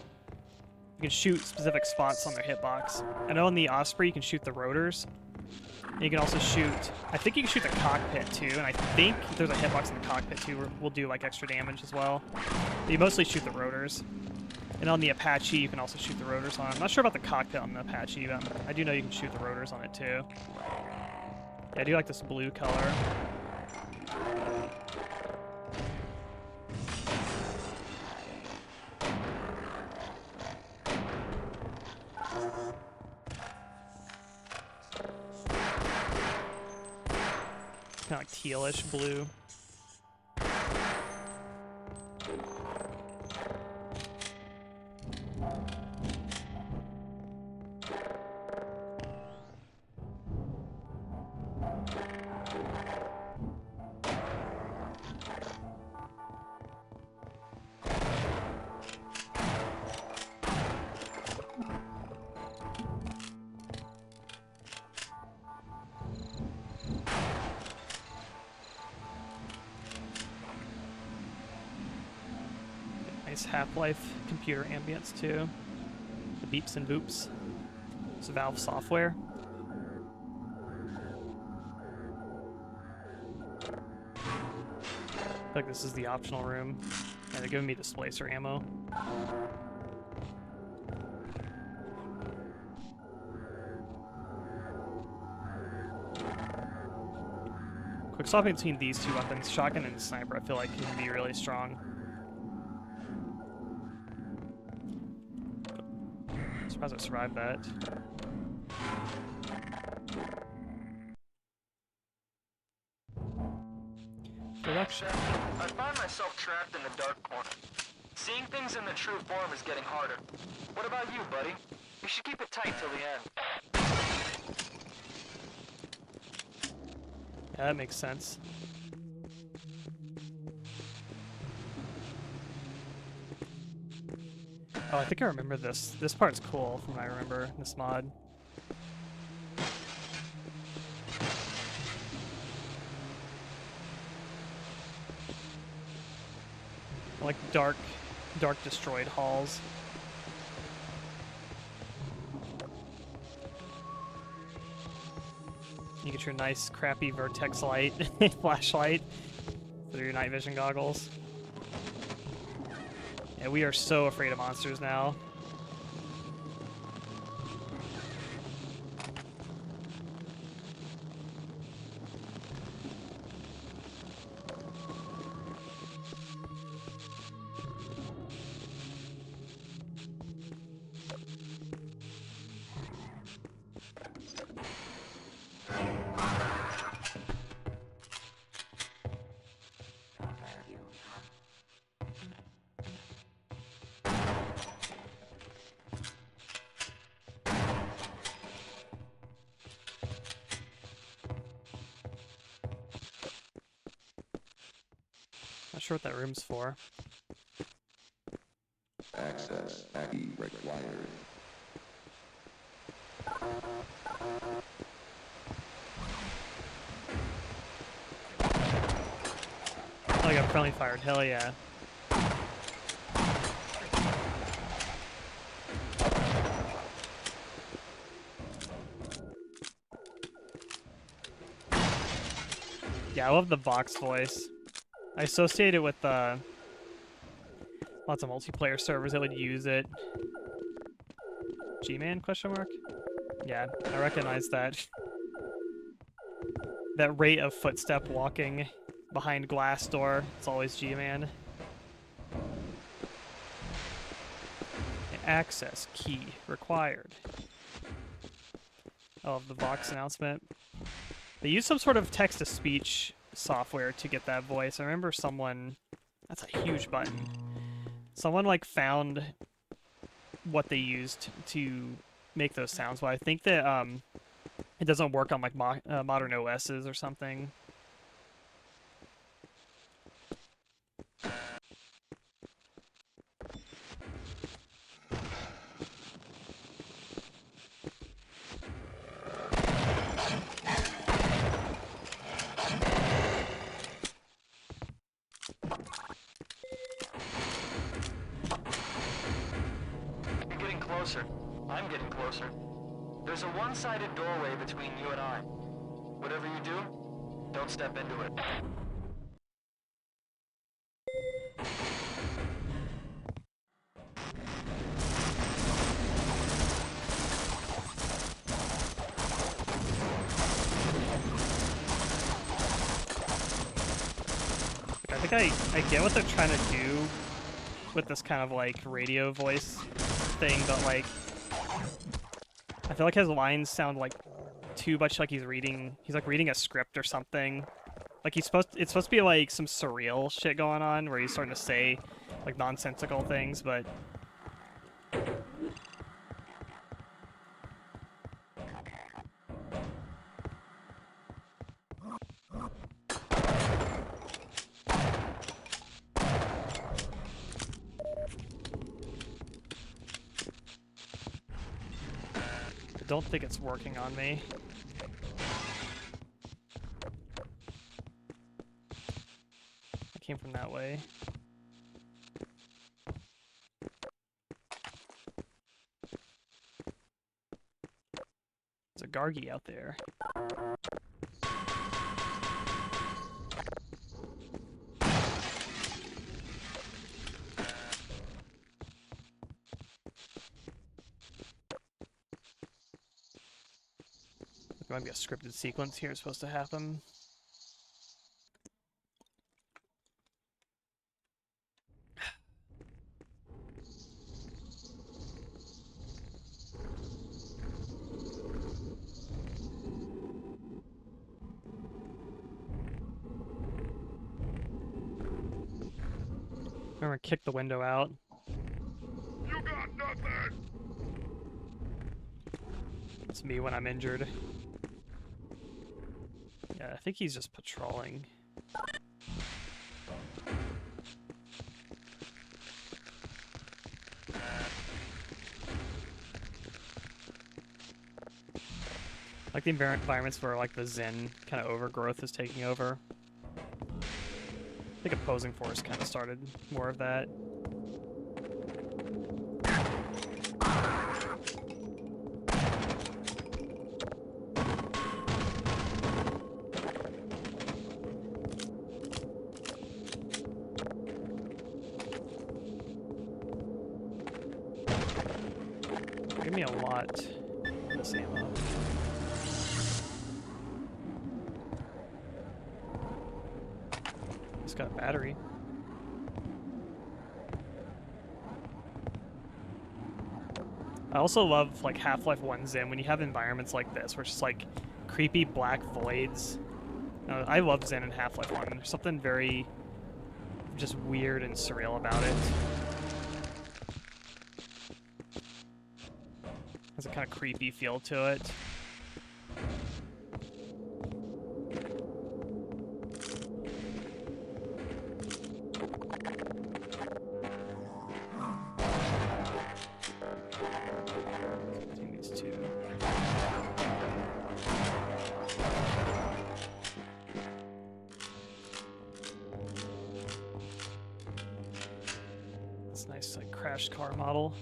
You can shoot specific spots on their hitbox. I know on the Osprey you can shoot the rotors. And you can also shoot, I think you can shoot the cockpit too, and I think there's a hitbox in the cockpit too where we'll do like extra damage as well. But you mostly shoot the rotors. And on the Apache, you can also shoot the rotors on. I'm not sure about the cockpit on the Apache, but I do know you can shoot the rotors on it too. Yeah, I do like this blue color. Kind of like tealish blue. Nice Half-Life computer ambience too. The beeps and boops. It's Valve software. I feel like this is the optional room. Yeah, they're giving me displacer ammo. Quick swapping between these two weapons, shotgun and sniper, I feel like can be really strong. Surprised I survived that. Production. I find myself trapped in the dark corner. Seeing things in the true form is getting harder. What about you, buddy? You should keep it tight till the end. Yeah, that makes sense. Oh, I think I remember this. This part's cool from what I remember, this mod. I like dark destroyed halls. You get your nice crappy vertex light flashlight through your night vision goggles. Yeah, we are so afraid of monsters now. Not sure what that room's for. Access key required. Oh, I got friendly fired. Hell yeah. Yeah, I love the Vox voice. I associate it with lots of multiplayer servers that would use it. G-Man, question mark? Yeah, I recognize that. That rate of footstep walking behind glass door, it's always G-Man. Access key required. Oh, the Vox announcement. They use some sort of text-to-speech software to get that voice. I remember someone... That's a huge button. Someone, like, found what they used to make those sounds, but I think that it doesn't work on like modern OSs or something. You're getting closer. I'm getting closer. There's a one-sided doorway between you and I. Whatever you do, don't step into it. I think I get what they're trying to do with this kind of like radio voice thing, but like I feel like his lines sound like too much like he's like reading a script or something. Like it's supposed to be like some surreal shit going on where he's starting to say like nonsensical things, but I don't think it's working on me. I came from that way. There's a Gargi out there. There might be a scripted sequence here supposed to happen. Remember, kick the window out. You got nothing! It's me when I'm injured. Yeah, I think he's just patrolling. Like the environments where like the Zen kind of overgrowth is taking over. I think Opposing Force kind of started more of that. Give me a lot of this ammo. It's got a battery. I also love like Half-Life 1 Zen when you have environments like this where it's just like creepy black voids. I love Zen in Half-Life 1. There's something very just weird and surreal about it. Has a kind of creepy feel to it. These two. It's a nice like crashed car model.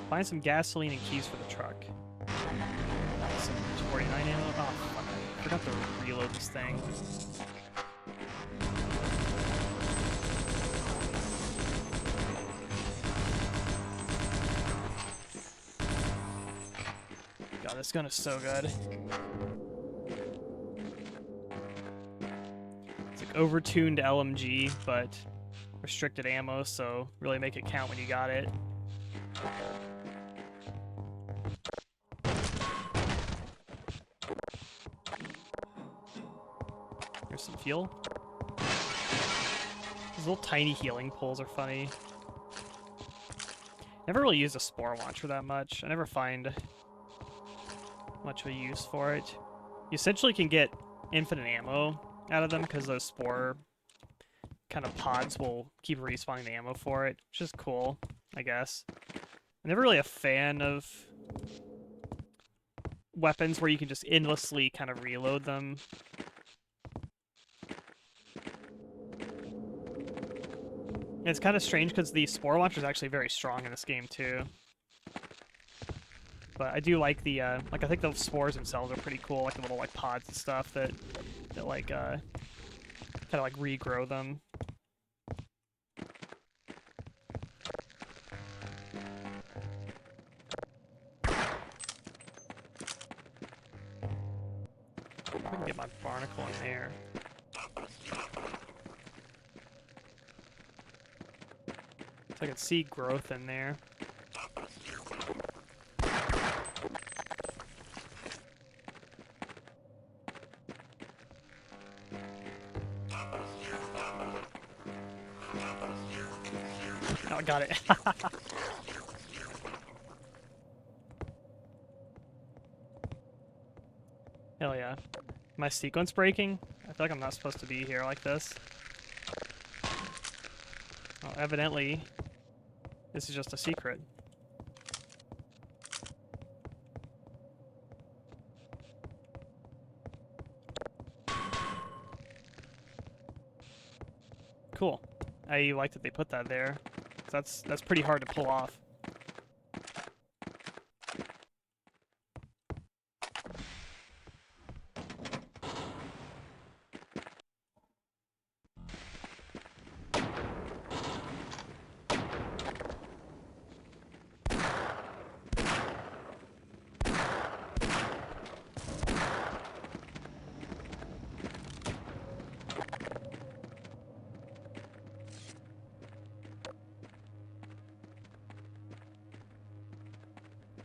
Find some gasoline and keys for the truck. Some 49 ammo. Oh, fuck. I forgot to reload this thing. God, this gun is so good. It's like overtuned LMG, but restricted ammo, so really make it count when you got it. There's some fuel. These little tiny healing poles are funny. Never really used a spore launcher that much. I never find much of a use for it. You essentially can get infinite ammo out of them because those spore kind of pods will keep respawning the ammo for it, which is cool, I guess. I'm never really a fan of weapons where you can just endlessly kind of reload them. And it's kind of strange because the spore launcher is actually very strong in this game too. But I do like the like I think the spores themselves are pretty cool, like the little like pods and stuff that like kind of like regrow them. I can get my barnacle in there. So I can see growth in there. Oh, I got it. Hell yeah. My sequence breaking? I feel like I'm not supposed to be here like this. Well, evidently, this is just a secret. Cool. I like that they put that there. That's pretty hard to pull off.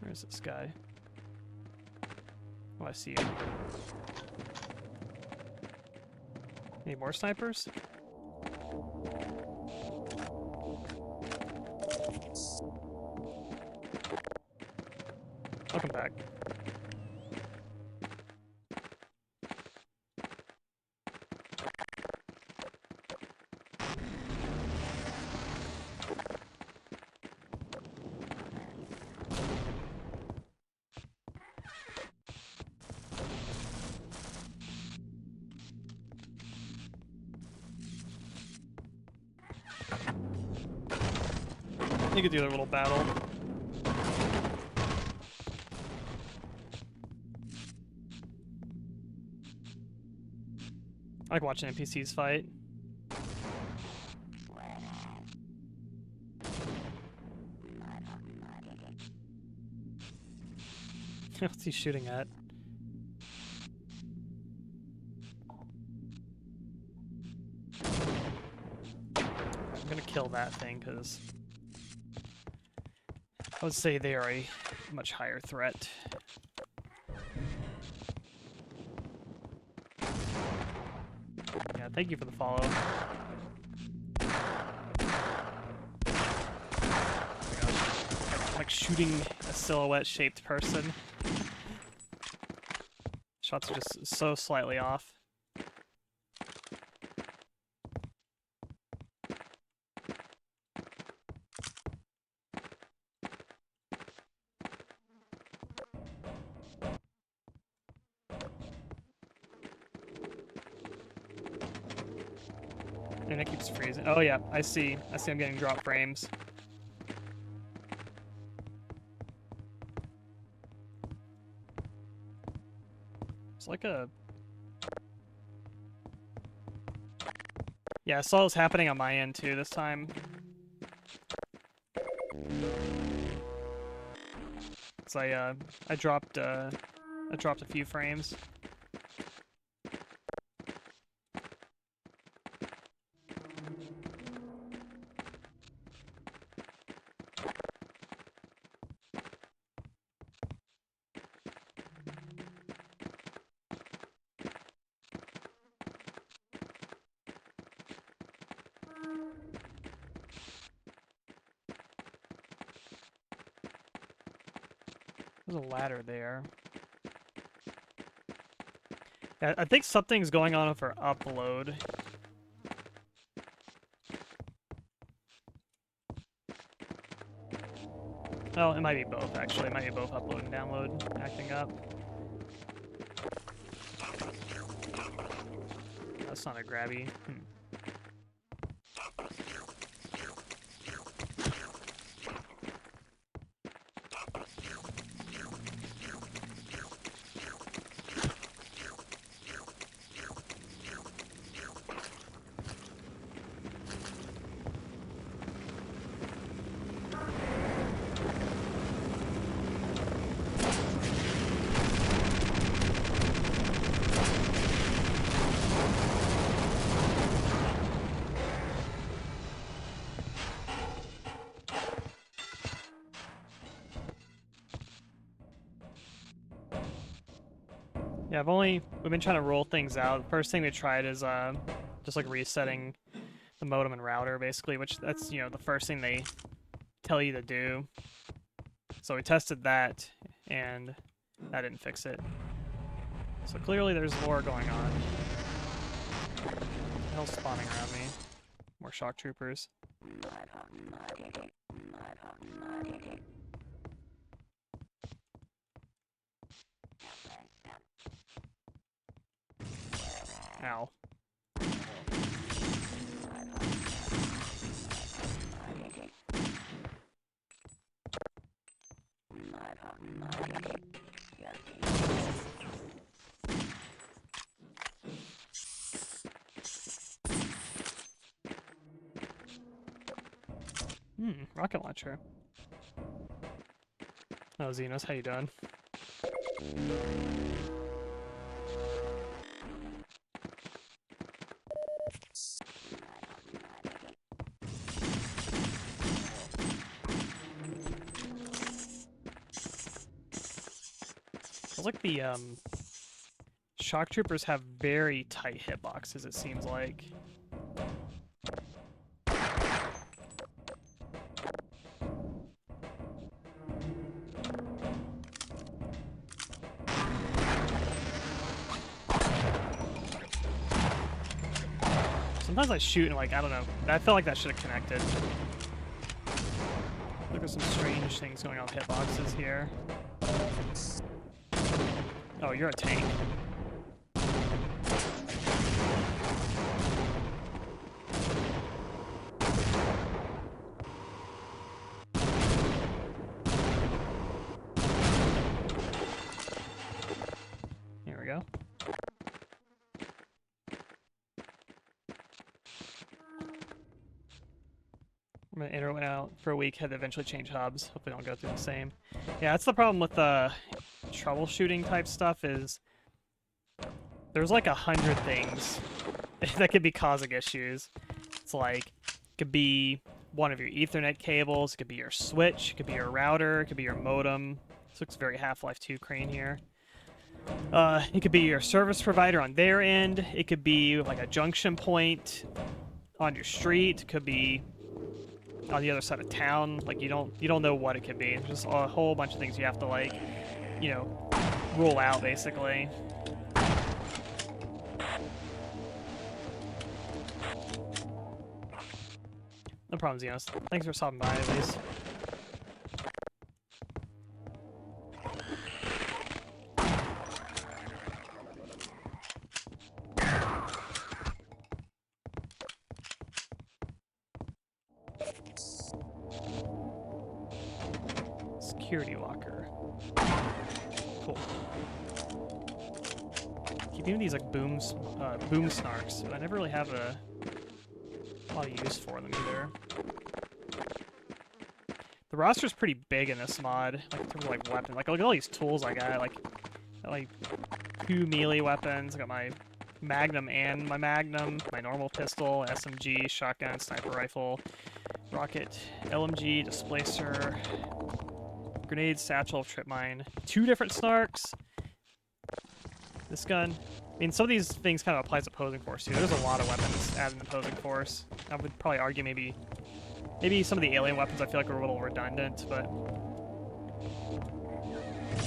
Where's this guy? Oh, I see him. Any more snipers? Welcome back. You could do a little battle. I like watching NPCs fight. What's he shooting at? I'm gonna kill that thing because I would say they are a much higher threat. Yeah, thank you for the follow. Oh my gosh. I'm like shooting a silhouette-shaped person. Shots are just so slightly off. And it keeps freezing. Oh yeah, I see. I'm getting drop frames. It's like a... Yeah, I saw this happening on my end too this time. So I dropped a few frames. There's a ladder there. Yeah, I think something's going on with our upload. Oh, it might be both, actually. It might be both upload and download acting up. That's not a grabby. Yeah, we've been trying to roll things out. The first thing we tried is just like resetting the modem and router basically, which that's, you know, the first thing they tell you to do. So we tested that and that didn't fix it. So clearly there's more going on. What the hell's spawning around me? More shock troopers. Ow. Rocket launcher. Oh, Xenos, how you doing? Feels like the shock troopers have very tight hitboxes, it seems like. Sometimes I shoot and, like, I don't know. I felt like that should have connected. Look at some strange things going on with hitboxes here. Oh, you're a tank. Here we go. I'm gonna enter it out for a week, had to eventually change hubs. Hope they don't go through the same. Yeah, that's the problem with troubleshooting type stuff is there's like 100 things that could be causing issues. It's like, it could be one of your Ethernet cables, it could be your switch, it could be your router, it could be your modem. This looks very Half-Life 2 crane here. It could be your service provider on their end. It could be like a junction point on your street. It could be on the other side of town. Like, you don't know what it could be. There's just a whole bunch of things you have to, like, you know, rule out basically. No problem, Xenos. Thanks for stopping by at least. Security locker. Cool. Keep getting these like boom snarks, but I never really have a lot of use for them either. The roster's pretty big in this mod, like in terms of like weapons. Like, look at all these tools I got. Like 2 melee weapons. I got my Magnum and my Magnum, my normal pistol, SMG, shotgun, sniper rifle, rocket, LMG, displacer, grenade, satchel, trip mine, 2 different snarks. This gun. I mean, some of these things kind of applies to opposing force too. There's a lot of weapons added in opposing force. I would probably argue maybe some of the alien weapons I feel like are a little redundant, but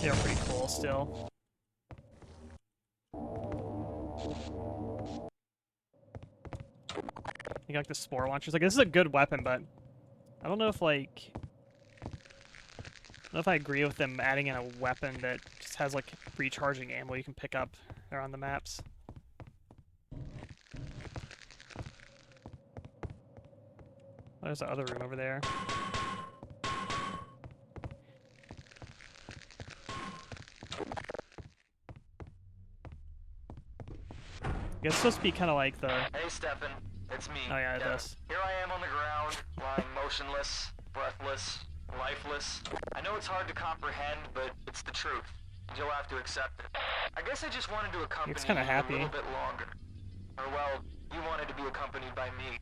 They're pretty cool still. You got like the spore launchers. Like this is a good weapon, but I don't know if like I don't know if I agree with them adding in a weapon that just has like recharging ammo you can pick up around the maps. There's the other room over there. I guess it's supposed to be kind of like the... Hey, Stefan. It's me. Oh yeah, Devin. this. Here I am on the ground, lying motionless, breathless, lifeless. I know it's hard to comprehend, but it's the truth. And you'll have to accept it. I guess I just wanted to accompany It's kinda you happy. a little bit longer. Or, well, you wanted to be accompanied by me.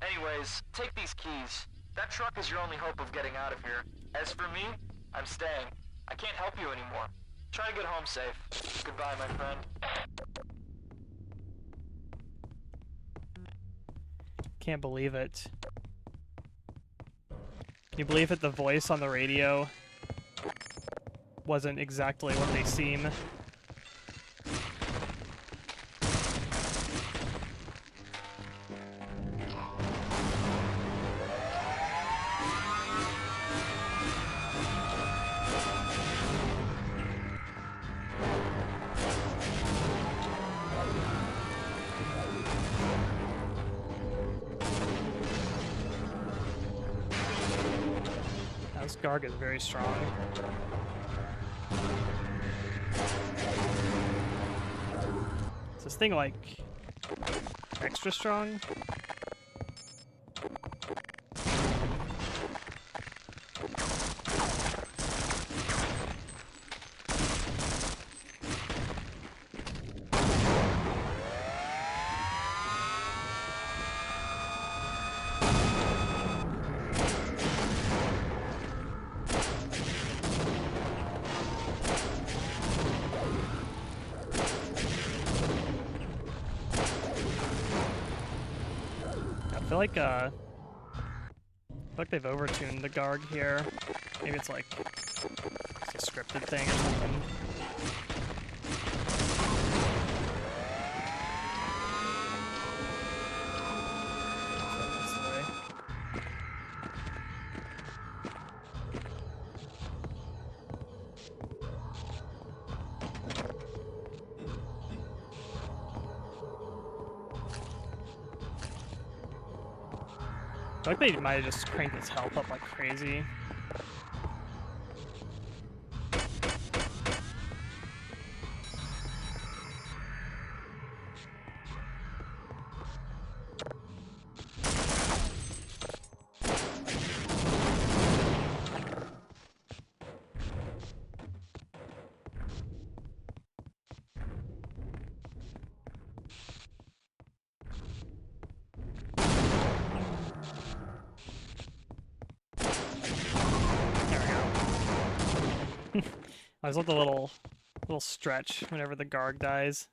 Anyways, take these keys. That truck is your only hope of getting out of here. As for me, I'm staying. I can't help you anymore. Try to get home safe. Goodbye, my friend. Can't believe it. Can you believe it? The voice on the radio wasn't exactly what they seem. This Garg is very strong. Is this thing like extra strong? I feel like they've overtuned the Garg here. Maybe it's like it's a scripted thing or something. This way. I feel like they might have just cranked its health up like crazy. I just want the little stretch whenever the Garg dies.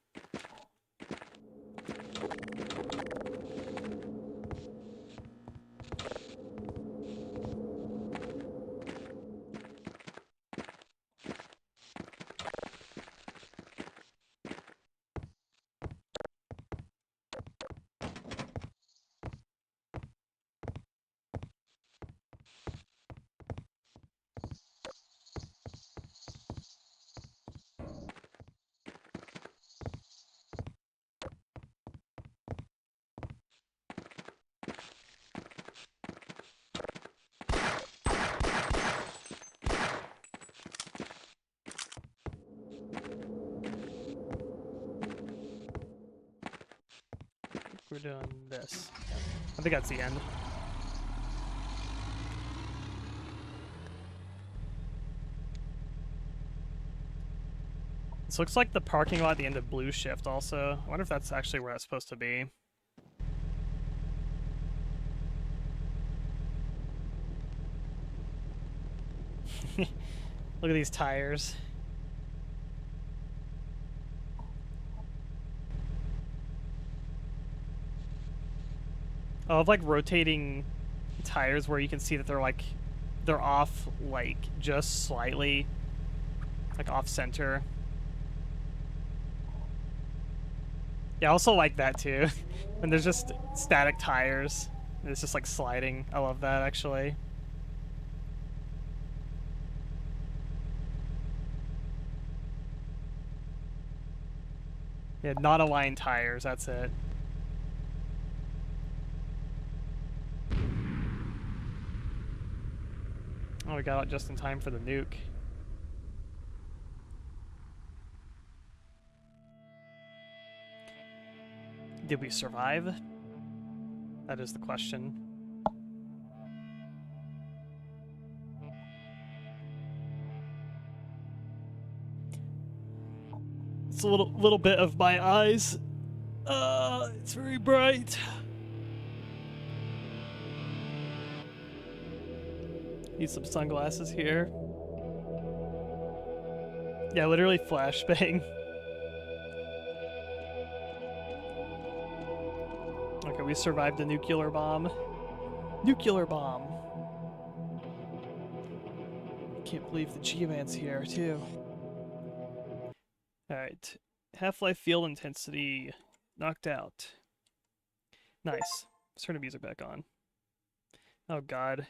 We're doing this. I think that's the end. This looks like the parking lot at the end of Blue Shift also. I wonder if that's actually where it's supposed to be. Look at these tires. I love like rotating tires where you can see that they're off like just slightly like off center. Yeah, I also like that too. And there's just static tires. And it's just like sliding. I love that actually. Yeah, not aligned tires, that's it. Oh, we got out just in time for the nuke. Did we survive? That is the question. It's a little bit of my eyes. It's very bright. Need some sunglasses here. Yeah, literally flashbang. Okay, we survived the nuclear bomb. Nuclear bomb. Can't believe the G-Man's here, too. Alright. Half-life field intensity knocked out. Nice. Let's turn the music back on. Oh god.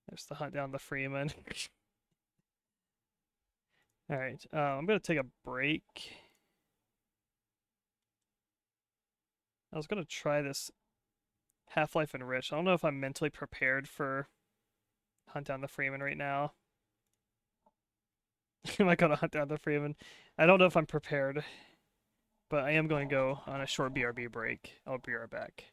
There's the hunt down the Freeman. Alright, I'm gonna take a break. I was gonna try this Half-Life Enriched. I don't know if I'm mentally prepared for hunt down the Freeman right now. Am I gonna hunt down the Freeman? I don't know if I'm prepared, but I am going to go on a short BRB break. I'll be right back.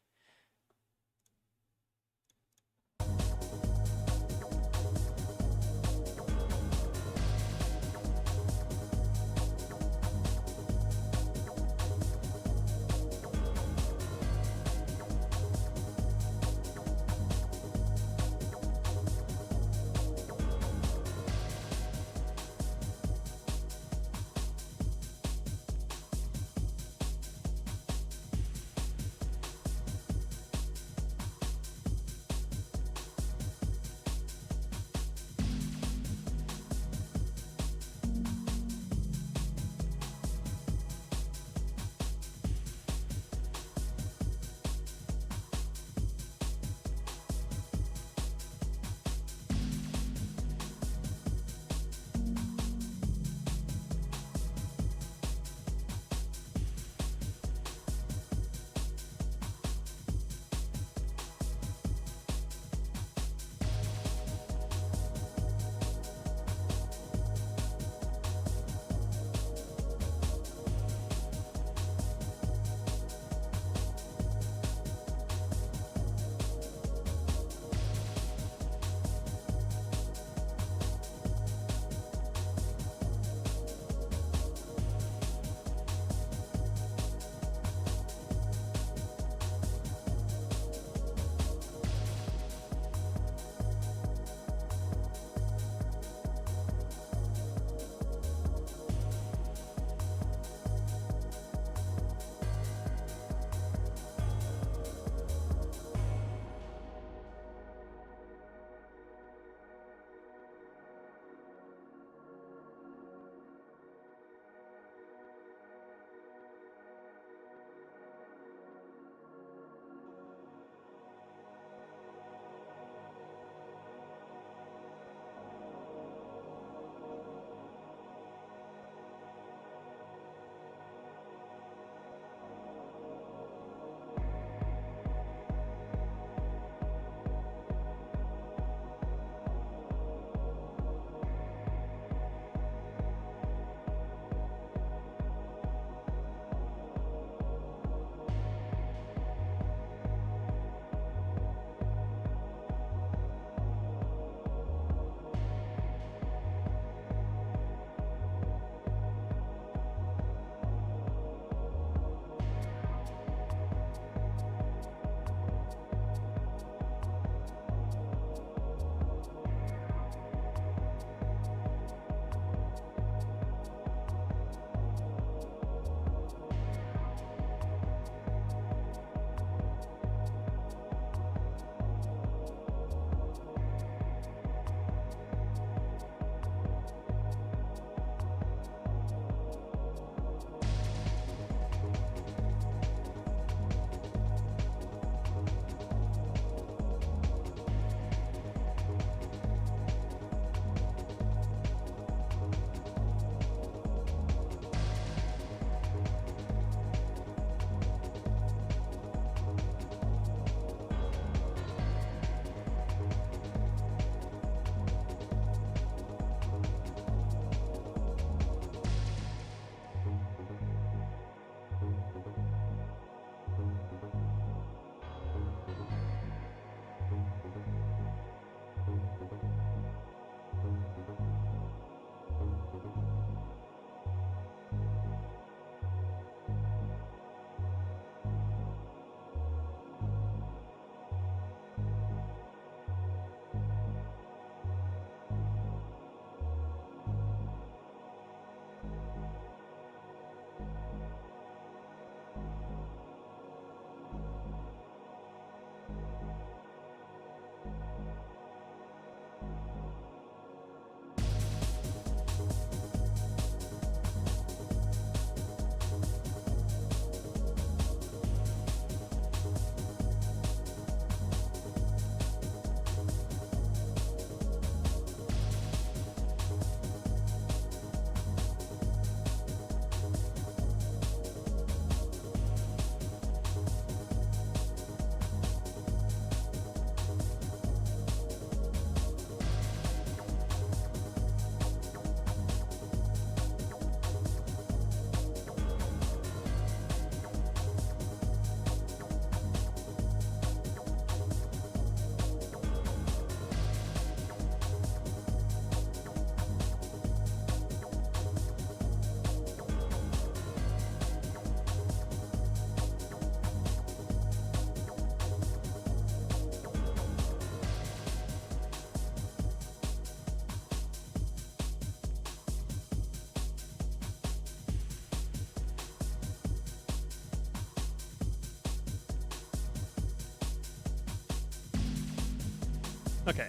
Okay,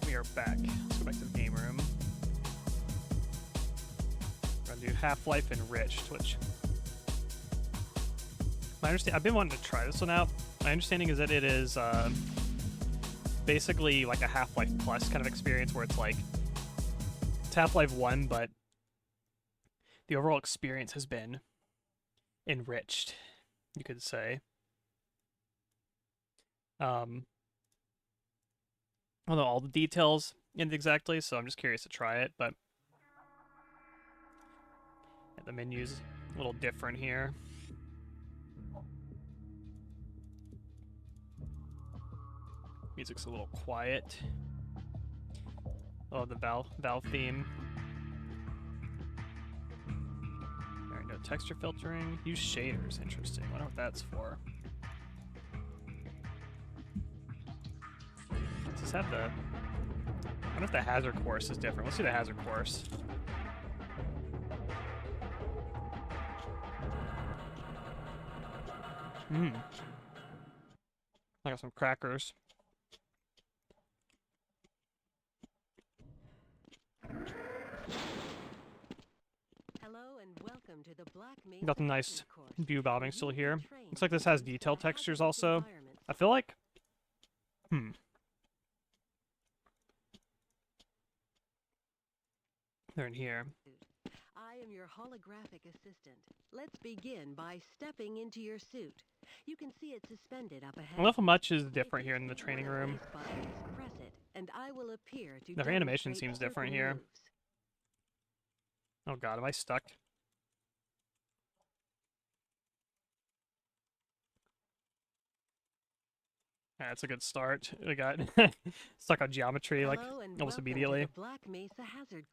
we are back. Let's go back to the game room. We're gonna do Half-Life Enriched, which I've been wanting to try this one out. My understanding is that it is basically like a Half-Life Plus kind of experience where it's like it's Half-Life 1, but the overall experience has been enriched, you could say. I don't know all the details in it exactly, so I'm just curious to try it, but yeah, the menu's a little different here. Music's a little quiet. Oh, the Valve theme. Alright, no texture filtering. Use shaders, interesting. I wonder what that's for. Does this have the... I wonder if the hazard course is different. Let's see the hazard course. I got some crackers. Hello and welcome to the Black Mesa Got the nice Hazard Course, view where bobbing you still will be here. trained Looks like this to has use detail the textures hazardous also. environment. I feel like... They're in here. I am your holographic assistant. Let's begin by stepping into your suit. You can see it suspended up ahead. I don't know if much is If different you here in the see training one of room. these buttons, press it, and I will appear to Their animation demonstrate seems different certain here. moves. Oh god, am I stuck? Yeah, that's a good start. We got stuck on geometry like Hello and almost welcome to immediately. the Black Mesa Hazard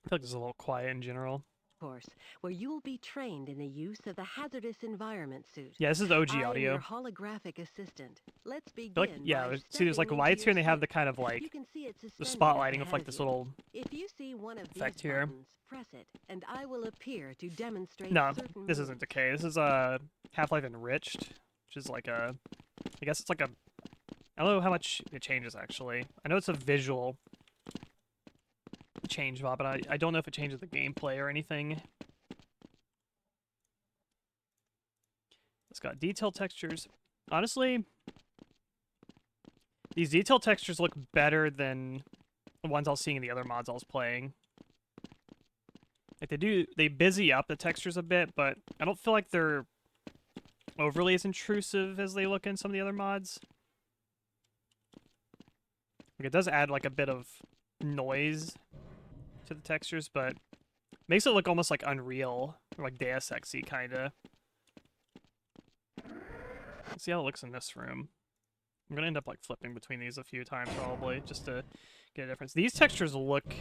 I feel like this is a little quiet in general. Course, where you will be trained in the use of the hazardous environment suit. Yeah, this is the OG I am audio. your holographic assistant. Let's begin. I feel like, yeah, by see there's like stepping lights into here and they your have the suit. kind of like You can see it the suspended up spotlighting with ahead like of this you. little If you see one of these effect here. buttons, press it, and I will appear to demonstrate No, certain this moves. isn't Decay. This is Half-Life Enriched, which is like a, I guess it's like a, I don't know how much it changes actually. I know it's a visual change, Bob, but I don't know if it changes the gameplay or anything. It's got detail textures. Honestly, these detail textures look better than the ones I was seeing in the other mods I was playing. Like they busy up the textures a bit, but I don't feel like they're overly as intrusive as they look in some of the other mods. Like it does add like a bit of noise to the textures, but makes it look almost like Unreal or like Deus Ex-y kinda. Let's see how it looks in this room. I'm gonna end up like flipping between these a few times probably just to get a difference. These textures look,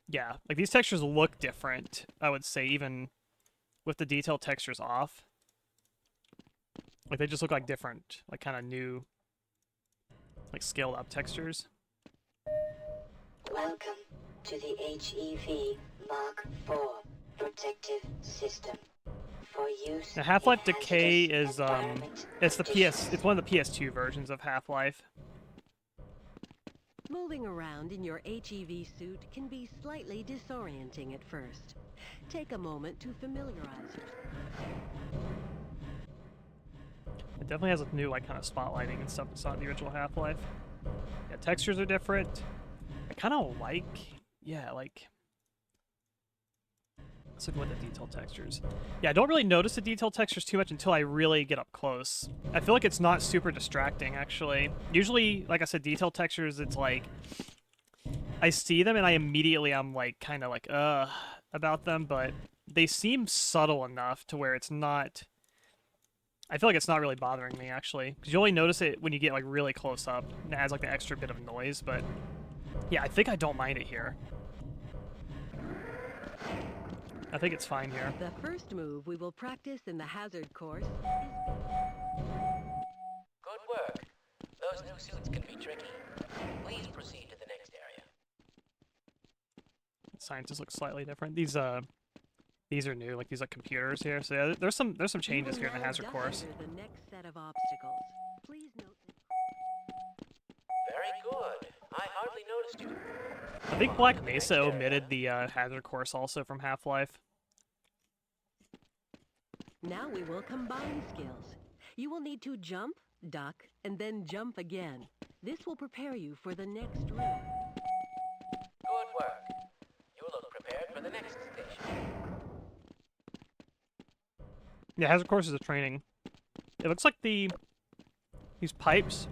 yeah, like these textures look different, I would say, even with the detail textures off. Like they just look like different, like kind of new, like scaled up textures. Welcome to the HEV Mark IV protective system. For use Now, Half-Life in Decay hazardous is environment it's the conditions. it's one of the PS2 versions of Half-Life. Moving around in your HEV suit can be slightly disorienting at first. Take a moment to familiarize yourself. It definitely has a new like kind of spotlighting and stuff that's not in the original Half-Life. Yeah, textures are different. I kind of like, yeah, like. Let's look at the detail textures. Yeah, I don't really notice the detail textures too much until I really get up close. I feel like it's not super distracting, actually. Usually, like I said, detail textures, it's like, I see them and I'm like, kind of like, about them, but they seem subtle enough to where it's not, I feel like it's not really bothering me, actually. Because you only notice it when you get, like, really close up. And it adds, like, the extra bit of noise, but yeah, I think I don't mind it here. I think it's fine here. The first move we will practice in the hazard course is... Good work. Those new suits can be tricky. Please proceed to the next area. Scientists look slightly different. These are new, like these like computers here. So yeah, there's some changes here in the hazard course. The next set of obstacles. Please note that... Very good. I hardly noticed you. I think Black Mesa omitted the hazard course also from Half-Life. Now we will combine skills. You will need to jump, duck, and then jump again. This will prepare you for the next room. Good work. You look prepared for the next station. Yeah, hazard course is a training. It looks like these pipes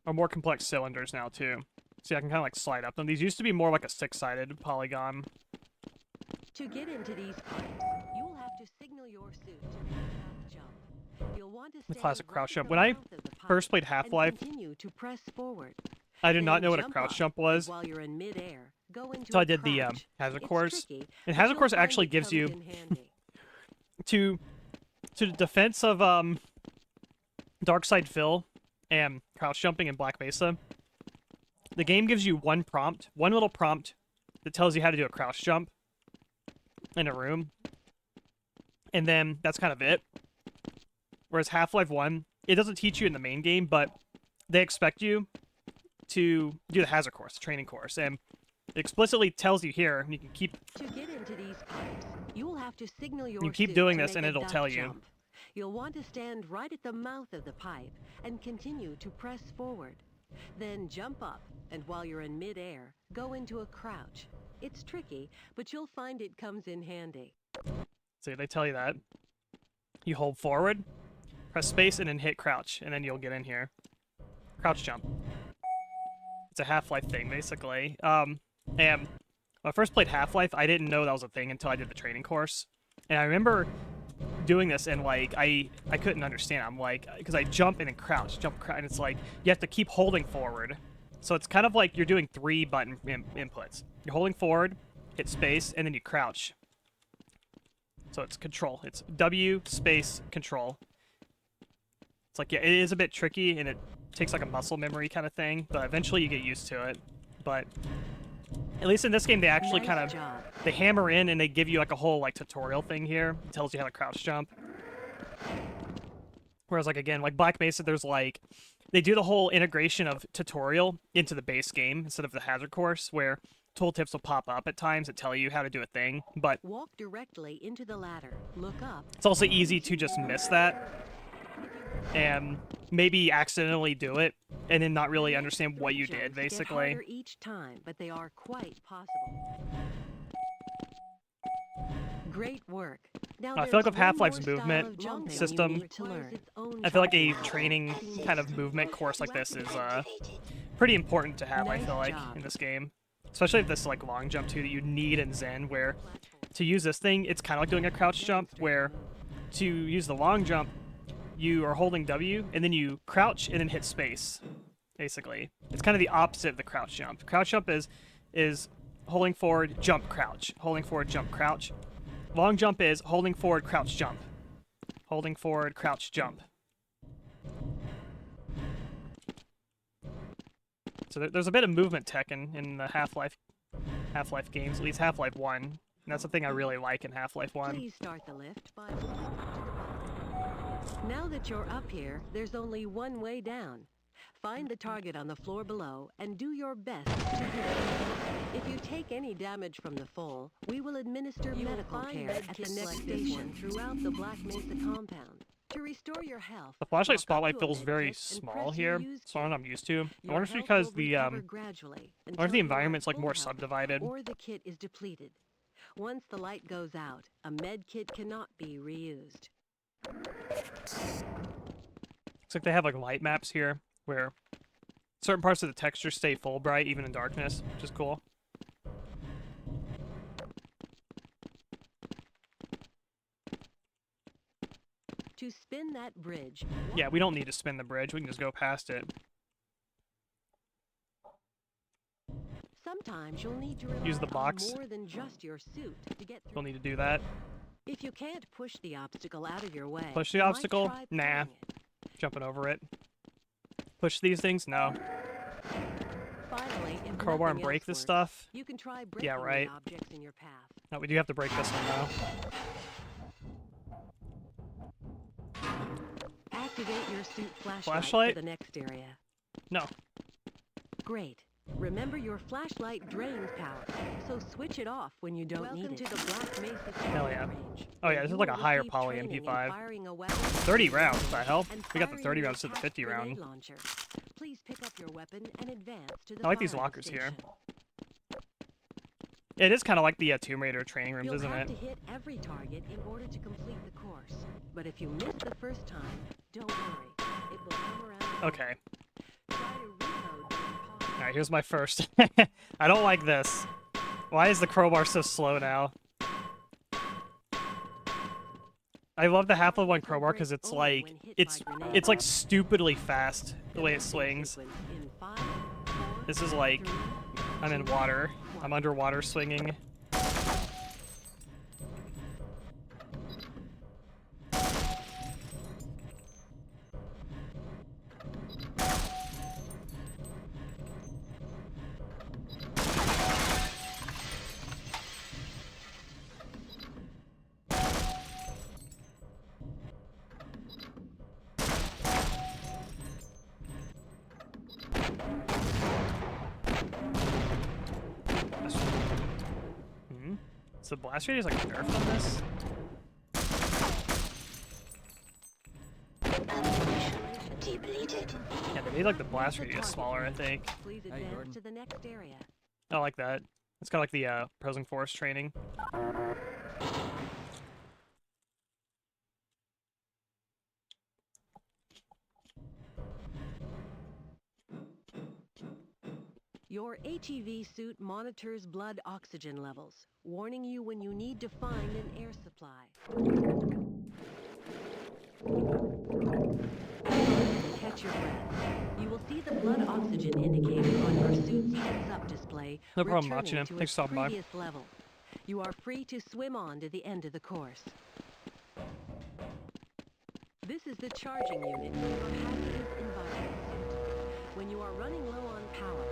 are more complex cylinders now too. See, I can kind of like slide up them. These used to be more like a 6-sided polygon. To get into these pipes, you will have to signal your suit to make a crouch jump. You'll want to The stand classic right crouch at jump. the When I mouth of the pipe first played and Half-Life, continue to press forward. I did not Then know what a jump crouch up, jump and was. while you're in midair, go into So a I did the crouch. hazard It's course. tricky, And but hazard you'll course find actually it gives comes you in handy. to the defense of Darkside Phil and crouch jumping in Black Mesa. The game gives you one little prompt that tells you how to do a crouch jump in a room. And then that's kind of it. Whereas Half-Life 1, it doesn't teach you in the main game, but they expect you to do the hazard course, the training course. And it explicitly tells you here, and you can keep To get into these pipes, you will have to signal your You keep suit doing to this and make a it'll duck tell you. jump. You'll want to stand right at the mouth of the pipe and continue to press forward. Then jump up, and while you're in midair, go into a crouch. It's tricky, but you'll find it comes in handy. See, they tell you that. You hold forward, press space, and then hit crouch, and then you'll get in here. Crouch jump. It's a Half-Life thing, basically. And when I first played Half-Life, I didn't know that was a thing until I did the training course. And I remember doing this, and like I couldn't understand. I'm like, because I jump and then crouch, and it's like you have to keep holding forward. So it's kind of like you're doing 3 button inputs. You're holding forward, hit space, and then you crouch. So it's control. It's W, space, control. It's like, yeah, it is a bit tricky, and it takes like a muscle memory kind of thing, but eventually you get used to it. But at least in this game, they actually Nice kind of, job. they hammer in and they give you like a whole like tutorial thing here. It tells you how to crouch jump. Whereas like, again, like Black Mesa, there's like, they do the whole integration of tutorial into the base game instead of the hazard course, where tooltips will pop up at times that tell you how to do a thing, but Walk directly into the ladder. Look up. it's also easy to just miss that and maybe accidentally do it and then not really understand what you did, Jumps get basically. harder each time, but they are quite possible. Great work. Now I feel like there's with one Half-Life's more style movement of jumping you system, need to learn. I feel like a training kind of movement course like this is pretty important to have, I feel like, in this game. Especially if this like long jump too that you need in Zen, where to use this thing, it's kind of like doing a crouch jump, where to use the long jump, you are holding W, and then you crouch and then hit space, basically. It's kind of the opposite of the crouch jump. Crouch jump is holding forward, jump, crouch. Holding forward, jump, crouch. Long jump is holding forward, crouch, jump. Holding forward, crouch, jump. So there's a bit of movement tech in the Half-Life games, at least Half-Life 1. And that's the thing I really like in Half-Life 1. Please start the lift by walking up to the bottom. Now that you're up here, there's only one way down. Find the target on the floor below and do your best to hit it. If you take any damage from the fall, we will administer medical care at the next station throughout the Black Mesa compound. To restore your health, The flashlight walk up spotlight to a feels med very kit and small press here. your used It's not what I'm used to. I Your wonder if it's health because will the recover gradually I wonder if until the you are environment's at like full more health subdivided. or the kit is depleted. Once the light goes out, a med kit cannot be reused. Looks like they have like light maps here where certain parts of the texture stay full bright even in darkness, which is cool. To spin that bridge, Yeah, we don't need to spin the bridge. We can just go past it. sometimes you'll need to rely Use the box. on more than just your suit to get through. Don't need to do that. If you can't push the obstacle out of your way, Push the you might obstacle? try Nah. pulling it. Jumping over it. Push these things? No. Finally, if Crowbar and nothing break else this works, stuff? you can try breaking Yeah, right. the objects in your path. No, we do have to break this one though. Activate your suit flashlight Flashlight? for the next area. No. Great. Remember your flashlight drains power, so switch it off when you don't need it. Welcome to the Black Mesa Hell yeah. range. Oh yeah, this is like a higher poly MP5. 30 rounds, what the hell? We got the 30 rounds to the 50 round. Launcher. Please pick up your weapon and advance to the I like these firing lockers here. station. It is kind of like the Tomb Raider training rooms, You'll isn't have it? to hit every target in order to complete the course. But if you miss the first time, don't worry. It will come around. Okay. Try to reload during pause. Alright, here's my first. I don't like this. Why is the crowbar so slow now? I love the Half-Life 1 crowbar because it's like, it's like stupidly fast the way it swings. In 5, 4, This is like, 3, I'm in water. I'm underwater swinging. So the blast radius like nerfed on this? Depleted. Yeah, they made like the blast radius smaller, I think. Please advance to the next area. I like that. It's kind of like the opposing force training. Your HEV suit monitors blood oxygen levels, warning you when you need to find an air supply. Catch your breath. You will see the blood oxygen indicator on your suit's heads-up display. No problem, returning Machina. to Thanks its for stopping by. previous level. You are free to swim on to the end of the course. This is the charging unit for your hazardous environment suit. When you are running low on power,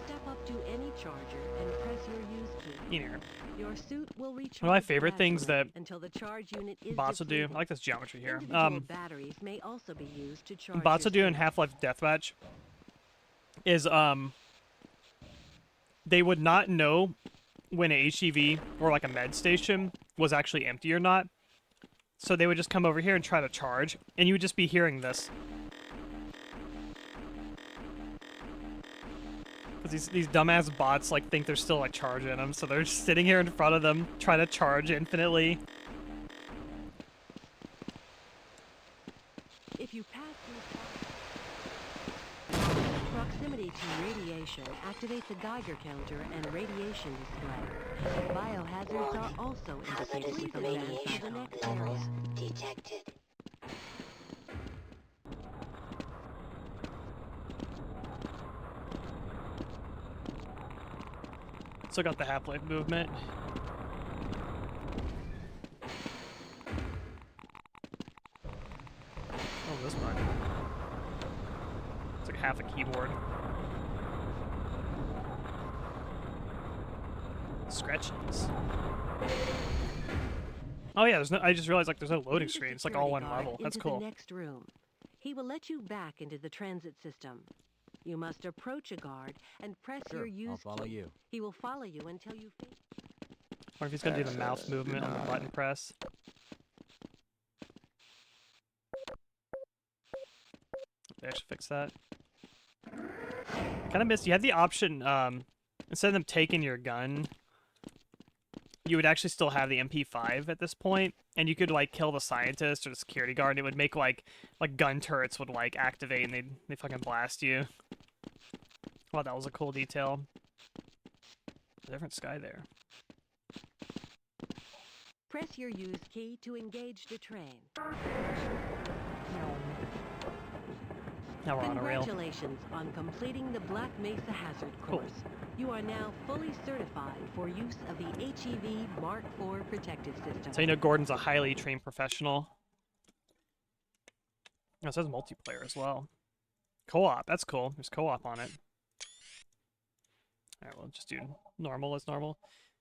step up to any charger and press your use key. Here. Your suit will recharge One of my favorite things that until the charge unit is bots will do. depleted. I like this geometry here. Individual batteries may also be used to charge Bots will your do in suit. Half-Life Deathmatch is they would not know when a HEV or like a med station was actually empty or not. So they would just come over here and try to charge, and you would just be hearing this. Because these dumbass bots like think they're still like charging them, so they're just sitting here in front of them trying to charge infinitely. If you pass through proximity to radiation activates a Geiger counter and radiation display. Biohazards are also indicated with the advance to the next area. Levels detected. Still got the Half-Life movement. Oh, this button. It's like half a keyboard. Scratches. Oh yeah, there's no. I just realized like there's no loading Lead the screen. It's like all one security guard level. That's into cool. The next room. He will let you back into the transit system. You must approach a guard and press your use I'll follow key. you. He will follow you until you finish. Or if he's gonna do the mouse Access movement on the denied. button press. They actually fix that. I kind of missed. You had the option, instead of them taking your gun, you would actually still have the MP5 at this point, and you could like kill the scientist or the security guard. And it would make like gun turrets would like activate, and they fucking blast you. Wow, that was a cool detail. A different sky there. Press your use key to engage the train. Now we're on a rail. Congratulations on completing the Black Mesa Hazard Cool. course. You are now fully certified for use of the HEV Mark IV protective system. So you know Gordon's a highly trained professional. Oh, it says multiplayer as well. Co-op, that's cool. There's co-op on it. Alright, we'll just do normal as normal.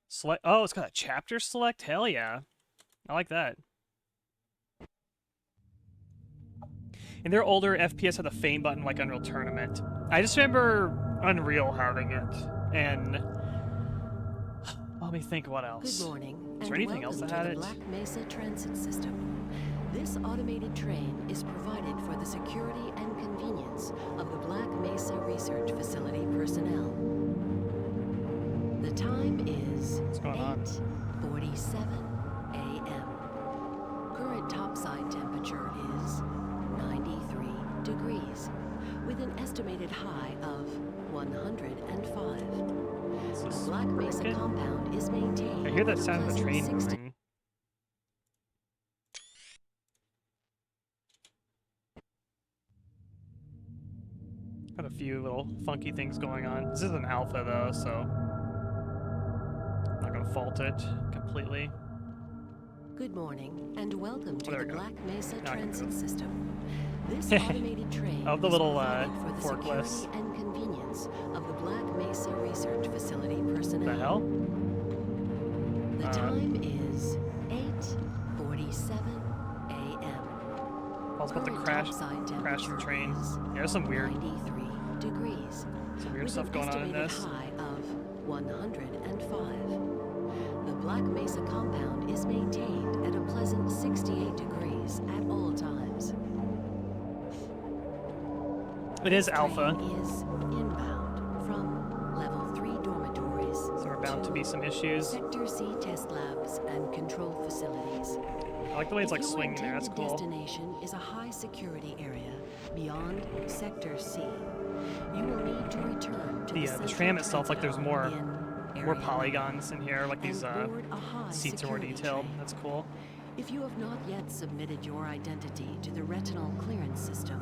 Select. Oh, it's got a chapter select? Hell yeah. I like that. And their older FPS had the fame button like Unreal Tournament. I just remember Unreal having it, and let me think what else. Good morning, Is there and anything else welcome that had to it? the Black Mesa Transit System. This automated train is provided for the security and convenience of the Black Mesa Research Facility personnel. The time is What's going on? 8:47 a.m. Current topside temperature is 93 degrees, with an estimated high of 105. Is The this Black Mesa broken? compound is maintained. I hear that at a sound of the pleasant train 60 moving. Got a few little funky things going on. This is an alpha though, so I'm not gonna fault it completely. Good morning, and welcome to there the we go. Black Mesa Now I can Transit move. System. This automated train Of the is little, provided for the forklifts. security and convenience of the Black Mesa Research Facility personnel. The hell? The time is 8:47 a.m. I was about to Current crash topside the temperature train. is Yeah, there's some weird 93 degrees, some weird with stuff an going on in estimated this. high of 105. The Black Mesa compound is maintained at a pleasant 68 degrees at all times. It is This alpha, train is inbound from level 3 dormitories so we're bound to be some issues. Sector C test labs and control facilities. I like the way it's like If your swinging there, that's intended cool. destination is a high security area beyond Sector C, you will need to return to The central tram itself, like there's transit more hub in more Area polygons in here, like and these board a high seats are more security detailed. train. That's cool. If you have not yet submitted your identity to the retinal clearance system,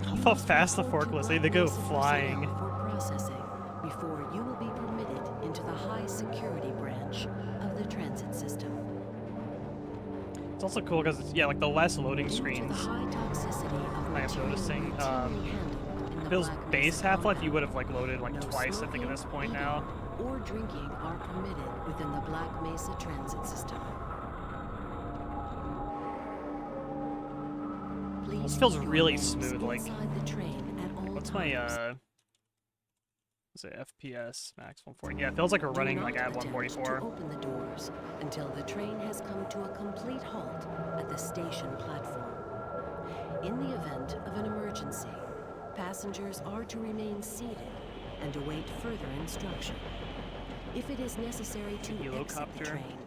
I you love how must fast the report to forklifts, Black they go Mesa flying. personnel for processing before you will be permitted into the high security branch of the transit system. It's also cool because yeah, like the less loading Due to the screens. high toxicity of I am material noticing, routinely handled in the Bill's Black base Mesa Half-Life, you compound, would have like loaded like no twice, I think, at this smoking, point eating, now. or drinking are permitted within the Black Mesa transit system. Please This feels keep your really awareness smooth, like- inside the train at all What's times. my what's it, FPS max 140? Yeah, it feels like we're Do running not like at attempt 144. to open the doors until the train has come to a complete halt at the station platform. In the event of an emergency, passengers are to remain seated and await further instruction. If it is necessary to exit the Helicopter. train,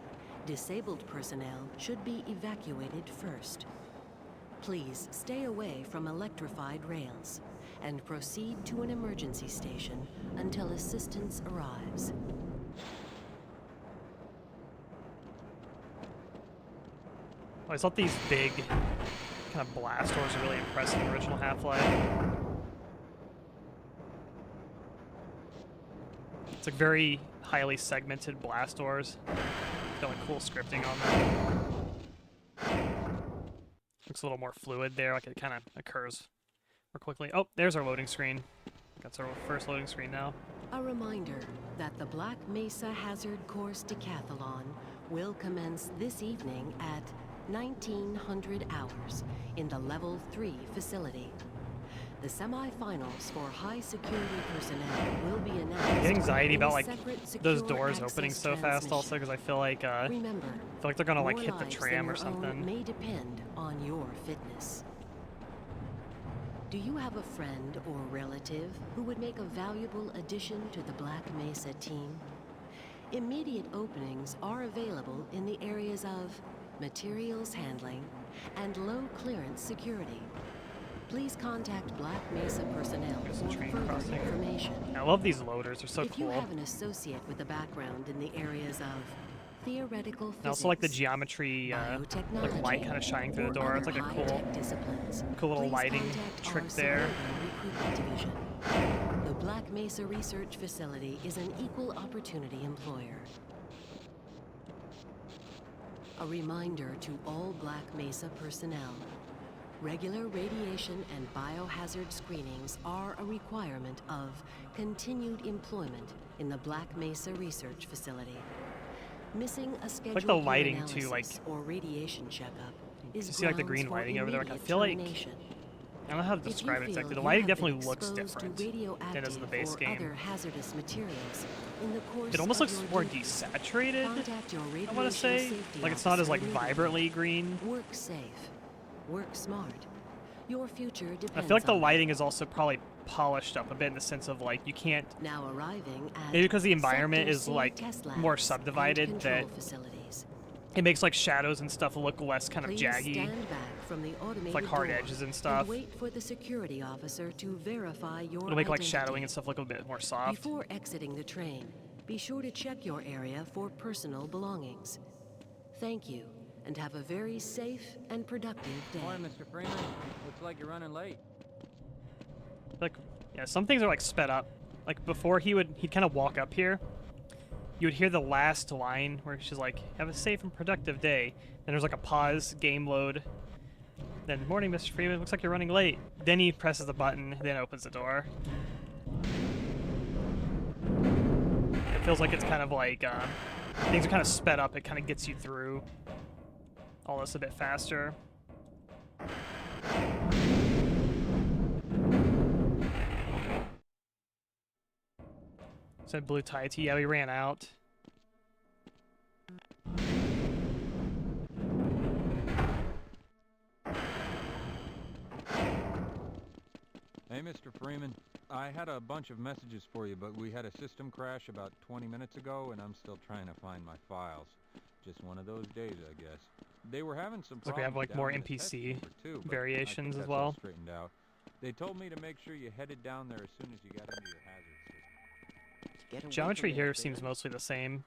disabled personnel should be evacuated first. Please stay away from electrified rails and proceed to an emergency station until assistance arrives. I thought these big kind of blast doors are really impressive in the original Half-Life. It's like very highly segmented blast doors. Got like cool scripting on them. Looks a little more fluid there, like it kind of occurs more quickly. Oh, there's our loading screen. That's our first loading screen now. A reminder that the Black Mesa Hazard Course Decathlon will commence this evening at 1900 hours in the Level 3 facility. The semifinals for high security personnel will be announced. I get anxiety in a about like separate those secure doors access opening so fast also because I feel like Remember, they're gonna like more hit the lives tram than or your own something. may depend on your fitness. Do you have a friend or relative who would make a valuable addition to the Black Mesa team? Immediate openings are available in the areas of materials handling and low clearance security. Please contact Black Mesa personnel There's a for train further crossing. information. I love these loaders, they're so If you cool. have an associate with a background in the areas of theoretical physics, And also like the geometry, like light kind of shining through the door. It's like a cool little lighting trick there. Division. The Black Mesa Research Facility is an equal opportunity employer. A reminder to all Black Mesa personnel. Regular radiation and biohazard screenings are a requirement of continued employment in the Black Mesa Research Facility. Missing a scheduled the lighting, too, urinalysis like- or radiation checkup is You see like the grounds green for lighting over there. Like I immediate feel like termination. I don't know how to If you describe it feel exactly. The you lighting have been definitely looks exposed to different than it does in the base radioactive or game. other hazardous materials in the course It almost of looks your more duty, desaturated, contact your I want radiation to say. safety Like it's not as officer like immediately. vibrantly green. Work safe. Work smart. Your future depends I feel like the on it. lighting is also probably polished up a bit in the sense of like you can't, Now arriving at maybe because the environment Sector is C like test more labs subdivided and that control facilities. it makes like shadows and stuff look less kind of Please jaggy. stand back from the automated like hard door edges and stuff. wait for the security officer to verify your It'll make like identity. shadowing and stuff look a bit more soft. Before exiting the train, be sure to check your area for personal belongings. Thank you, and have a very safe and productive day. Morning, Mr. Freeman. Looks like you're running late. Like, yeah, some things are like sped up. Like before he'd kind of walk up here. You would hear the last line where she's like, "Have a safe and productive day." And there's like a pause, game load. Then, "Morning, Mr. Freeman. Looks like you're running late." Then he presses the button, then opens the door. It feels like it's kind of like things are kind of sped up. It kind of gets you through all this a bit faster. Said blue tie tee. Yeah, we ran out. Hey, Mr. Freeman. I had a bunch of messages for you, but we had a system crash about 20 minutes ago, and I'm still trying to find my files. Just one of those days, I guess. They were having some Looks like problems we have like down more in the test NPC chamber, too, but variations I think as that's all well. straightened out. They told me to make sure you headed down there as soon as you got into your hazard system. Get away Geometry from here there, seems Freeman. mostly the same.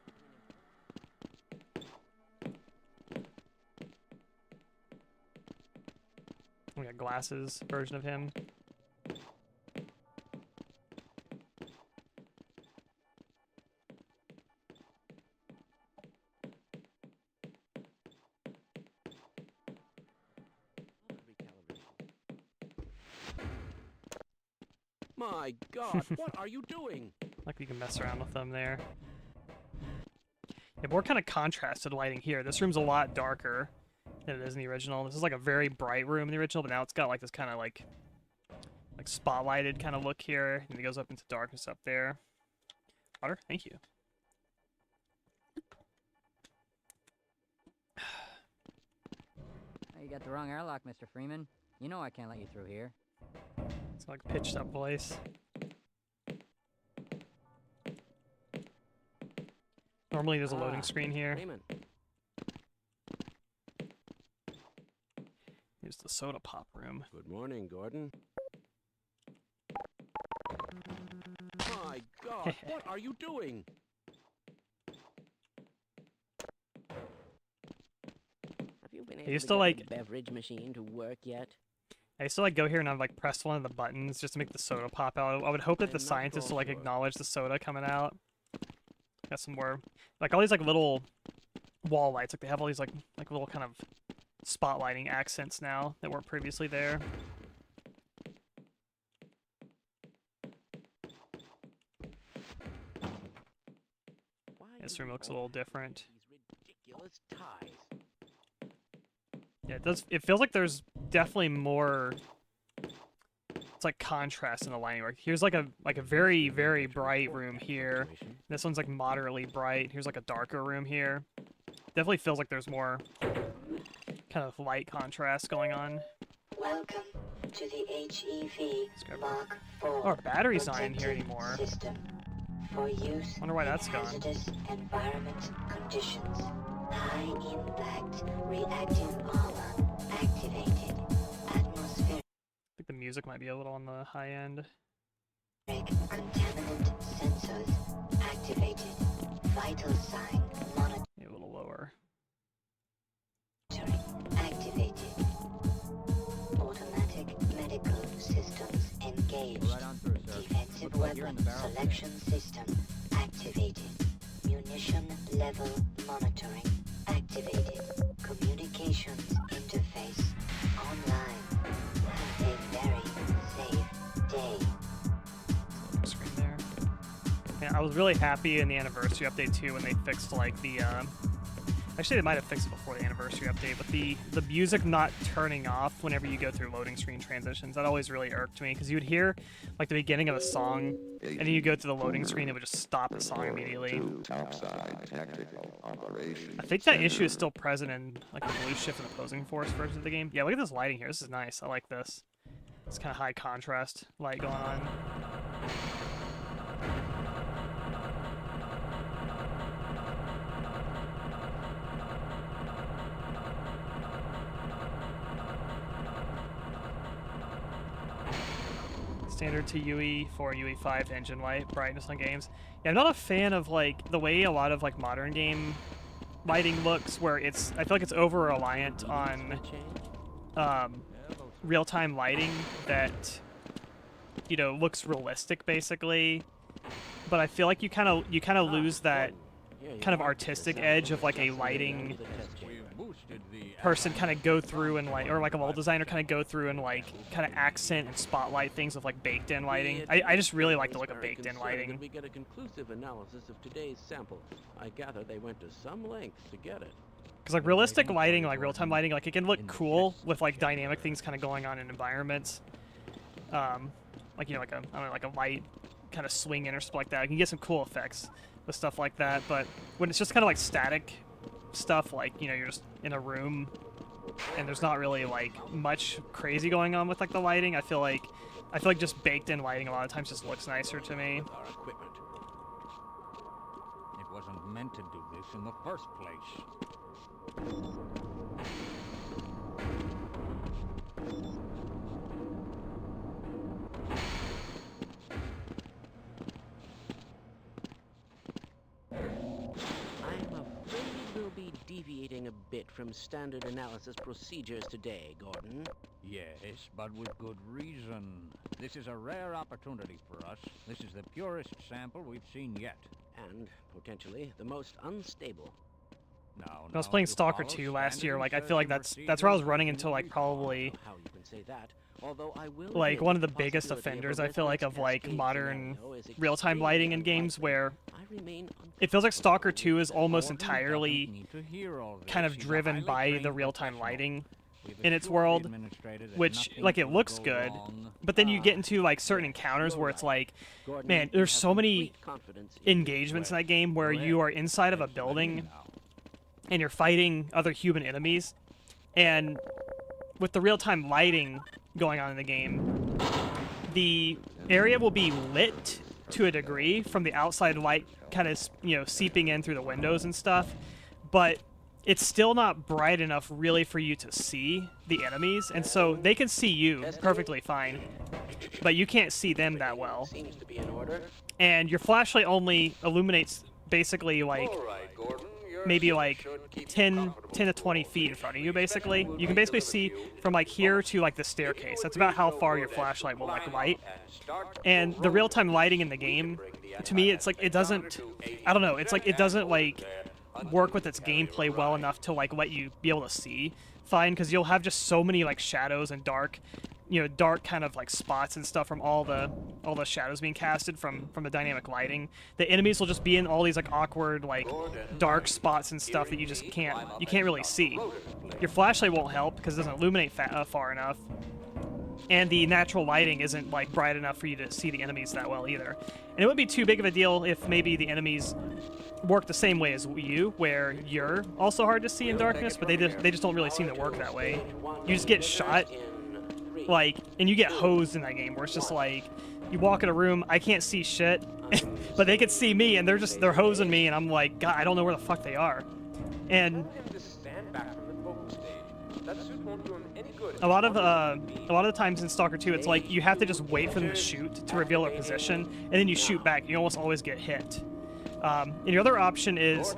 We got glasses version of him. My God, what are you doing? Like you can mess around with them there. Yeah, more kind of contrasted lighting here. This room's a lot darker than it is in the original. This is like a very bright room in the original, but now it's got like this kind of like spotlighted kind of look here, and it goes up into darkness up there. Water, thank you. Oh, you got the wrong airlock, Mr. Freeman. You know I can't let you through here. It's like pitched up voice. Normally there's a loading screen here. Freeman. Here's the soda pop room. Good morning, Gordon. My God, what are you doing? Have you been able used to to, get like- the beverage machine to work yet? I used to like go here and I'd like press one of the buttons just to make the soda pop out. I would hope that I'm the not scientists will like sure. acknowledge the soda coming out. Got some more, like all these like little wall lights. Like they have all these like little kind of spotlighting accents now that weren't previously there. Why This do room you looks a all little have different. These ridiculous ties. Yeah, it does. It feels like there's definitely more. It's like contrast in the lighting. Like here's like a very bright room here. Situation. This one's like moderately bright. Here's like a darker room here. Definitely feels like there's more kind of light contrast going on. Welcome to the HEV grab Mark IV Oh, our battery's not in here protective anymore. System for use Wonder why in that's gone. hazardous environment conditions. High impact reactive armor activated. Atmospheric I think the music might be a little on the high end. contaminant sensors activated. Vital sign Maybe a little lower. monitoring activated. Automatic medical systems engaged. Go right on through, sir. Defensive Looks like you're in weapon the barrel. selection system activated. Munition level monitoring activated. Communications interface online. Have a very safe day. Screen there. Yeah, I was really happy in the anniversary update too when they fixed like the Actually, they might have fixed it before the anniversary update, but the music not turning off whenever you go through loading screen transitions, that always really irked me, because you would hear like the beginning of a song, and then you go through the loading screen, it would just stop the song immediately. I think that issue is still present in like the Blue Shift and Opposing Force version of the game. Yeah, look at this lighting here. This is nice. I like this. It's kind of high contrast light going on. Standard to UE4, UE5 engine light brightness on games. Yeah, I'm not a fan of like the way a lot of like modern game lighting looks, where I feel like it's over reliant on real-time lighting that, you know, looks realistic basically. But I feel like you kind of lose that kind of artistic edge of like a lighting person kind of go through and like, or like a wall designer kind of go through and like kind of accent and spotlight things with like baked-in lighting. I just really like the look of baked-in lighting. We get a conclusive analysis of today's sample. I gather they went to some lengths to get it. Because like realistic lighting, like real-time lighting, like it can look cool with like dynamic things kind of going on in environments. Like, you know, like a, I don't know, like a light kind of swing in or something like that. You can get some cool effects with stuff like that. But when it's just kind of like static stuff, like, you know, you're just in a room and there's not really like much crazy going on with like the lighting, I feel like just baked-in lighting a lot of times just looks nicer to me. Our equipment. It wasn't meant to do this in the first place. We'll be deviating a bit from standard analysis procedures today, Gordon. Yes, but with good reason. This is a rare opportunity for us. This is the purest sample we've seen yet. And, potentially, the most unstable. Now, I was playing Stalker 2 last year, like I feel like that's where I was running into like probably how you can say that. Although I will like one of the biggest offenders I feel like of like modern real-time lighting in games, where it feels like Stalker 2 is almost entirely kind of driven by the real-time lighting in its world, which like it looks good, but then you get into like certain encounters where it's like, man, there's so many engagements in that game where you are inside of a building and you're fighting other human enemies, and with the real-time lighting going on in the game, the area will be lit to a degree from the outside light kind of, you know, seeping in through the windows and stuff, but it's still not bright enough really for you to see the enemies, and so they can see you perfectly fine, but you can't see them that well. Seems to be in order. And your flashlight only illuminates basically like maybe like 10 to 20 feet in front of you, basically. You can basically see from like here to like the staircase. That's about how far your flashlight will like light. And the real-time lighting in the game, to me, it's like it doesn't, I don't know, it's like it doesn't like work with its gameplay well enough to like let you be able to see fine, because you'll have just so many like shadows and dark, you know, dark kind of like spots and stuff from all the shadows being casted from the dynamic lighting. The enemies will just be in all these like awkward like dark spots and stuff that you just can't really see. Your flashlight won't help because it doesn't illuminate far enough, and the natural lighting isn't like bright enough for you to see the enemies that well either. And it wouldn't be too big of a deal if maybe the enemies work the same way as you, where you're also hard to see in darkness, but they just don't really seem to work that way. You just get shot, like, and you get hosed in that game, where it's just like you walk in a room, I can't see shit, but they can see me, and they're hosing me, and I'm like, God, I don't know where the fuck they are. And a lot of the times in Stalker 2, it's like you have to just wait for them to shoot to reveal their position, and then you shoot back. You almost always get hit. And your other option is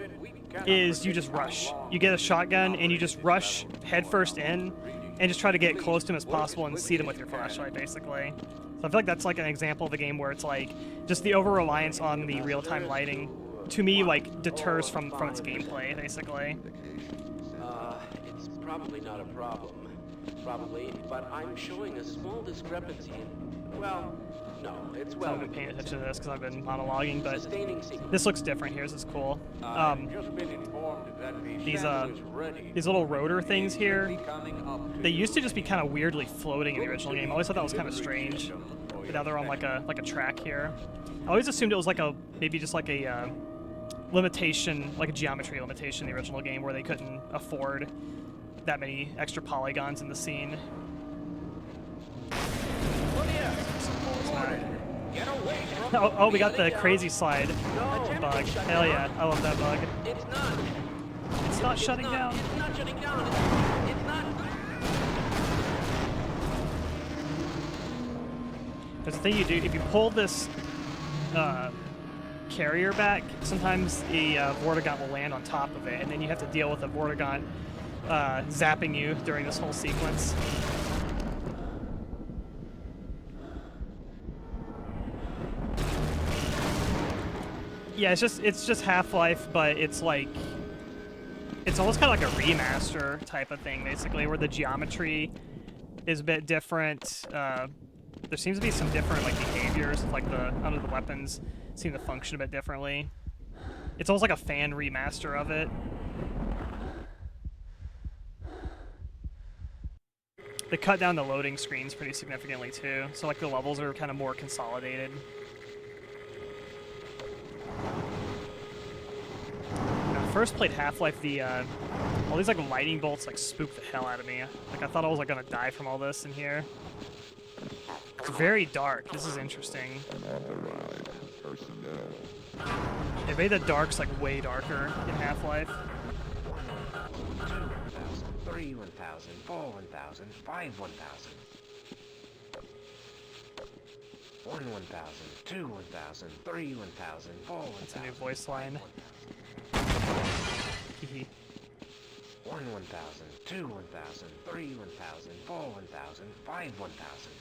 you just rush. You get a shotgun and you just rush headfirst in and just try to get close to them as possible and see them with your flashlight, basically. So I feel like that's like an example of a game where it's like just the over-reliance on the real-time lighting, to me, like deters from its gameplay, basically. It's probably not a problem. Probably, but I'm showing a small discrepancy in, well, No, it's I well. haven't been paying attention to this because I've been monologuing, but Sustaining sequence. this looks different here. This is cool. I've just been informed that the These sample is ready. these little rotor things here, Be coming up to they you used to just be any kind of weirdly floating in the original game. I always thought that was kind of strange. But now they're on like a track here. I always assumed it was like maybe just like a limitation, like a geometry limitation in the original game where they couldn't afford that many extra polygons in the scene. Oh, we got the crazy slide bug. Hell yeah, I love that bug. It's not. It's not shutting down. It's not shutting down. It's not. There's a thing you do if you pull this carrier back. Sometimes a Vortigaunt will land on top of it, and then you have to deal with a Vortigaunt zapping you during this whole sequence. Yeah, it's just Half-Life, but it's like it's almost kind of like a remaster type of thing, basically, where the geometry is a bit different. There seems to be some different like behaviors of like the weapons seem to function a bit differently. It's almost like a fan remaster of it. They cut down the loading screens pretty significantly too, so like the levels are kind of more consolidated. When I first played Half-Life, all these like lightning bolts like spooked the hell out of me. Like I thought I was like gonna die from all this in here. It's very dark. This is interesting. They made the darks like way darker in Half-Life. 3 1,000, 4 1,000, 5 1,000. 1 1,000, 2 1,000, 3 1,000, 4 1,000. That's a new voice line. 1 1,000, 2 1,000, 3 1,000, 4 1,000, 5 1,000.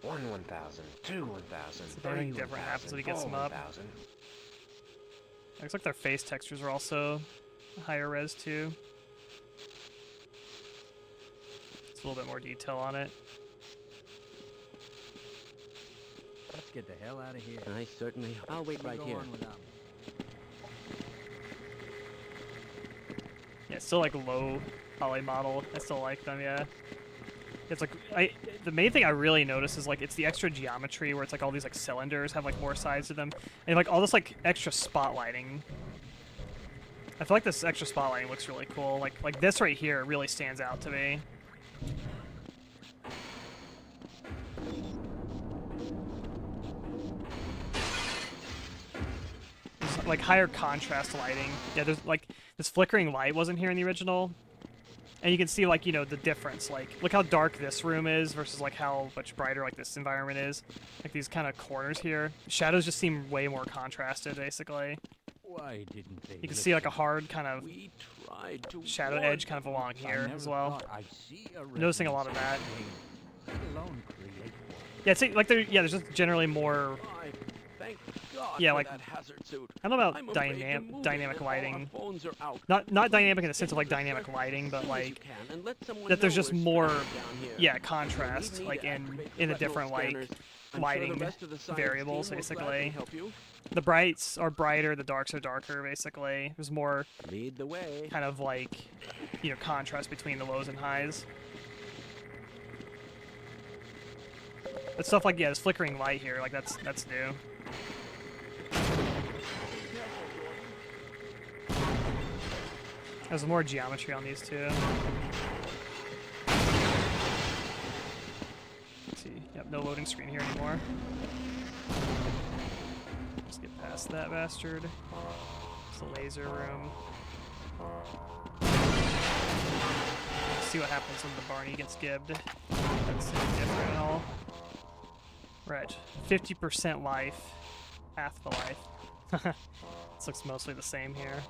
1 1,000, 2 1,000, 3 Something different happens when he gets them up. Looks like their face textures are also higher res too. It's a little bit more detail on it. Let's get the hell out of here. I certainly. I'll wait right here. Yeah, it's still like low poly model. I still like them, yeah. It's like the main thing I really notice is like it's the extra geometry where it's like all these like cylinders have like more sides to them, and like all this like extra spotlighting. I feel like this extra spotlighting looks really cool. Like this right here really stands out to me. There's, like higher contrast lighting. Yeah, there's like this flickering light wasn't here in the original. And you can see, like, you know, the difference. Like, look how dark this room is versus, like, how much brighter, like, this environment is. Like, these kind of corners here. Shadows just seem way more contrasted, basically. Why didn't they? You can see, like, a hard kind of shadow edge kind of along here as well. I'm noticing a lot of that. Yeah, it's like, there's just generally more... Yeah, like, I don't know about dynamic lighting. Not dynamic in the sense of like dynamic lighting, but like that there's just more, yeah, contrast like in the different like lighting variables basically. The brights are brighter, the darks are darker basically. There's more kind of like, you know, contrast between the lows and highs. But stuff like, yeah, this flickering light here, like that's new. There's more geometry on these two. Let's see. Yep, no loading screen here anymore. Just get past that bastard. It's the laser room. Let's see what happens when the Barney gets gibbed. That's different at all. Right, 50% life, half the life. This looks mostly the same here.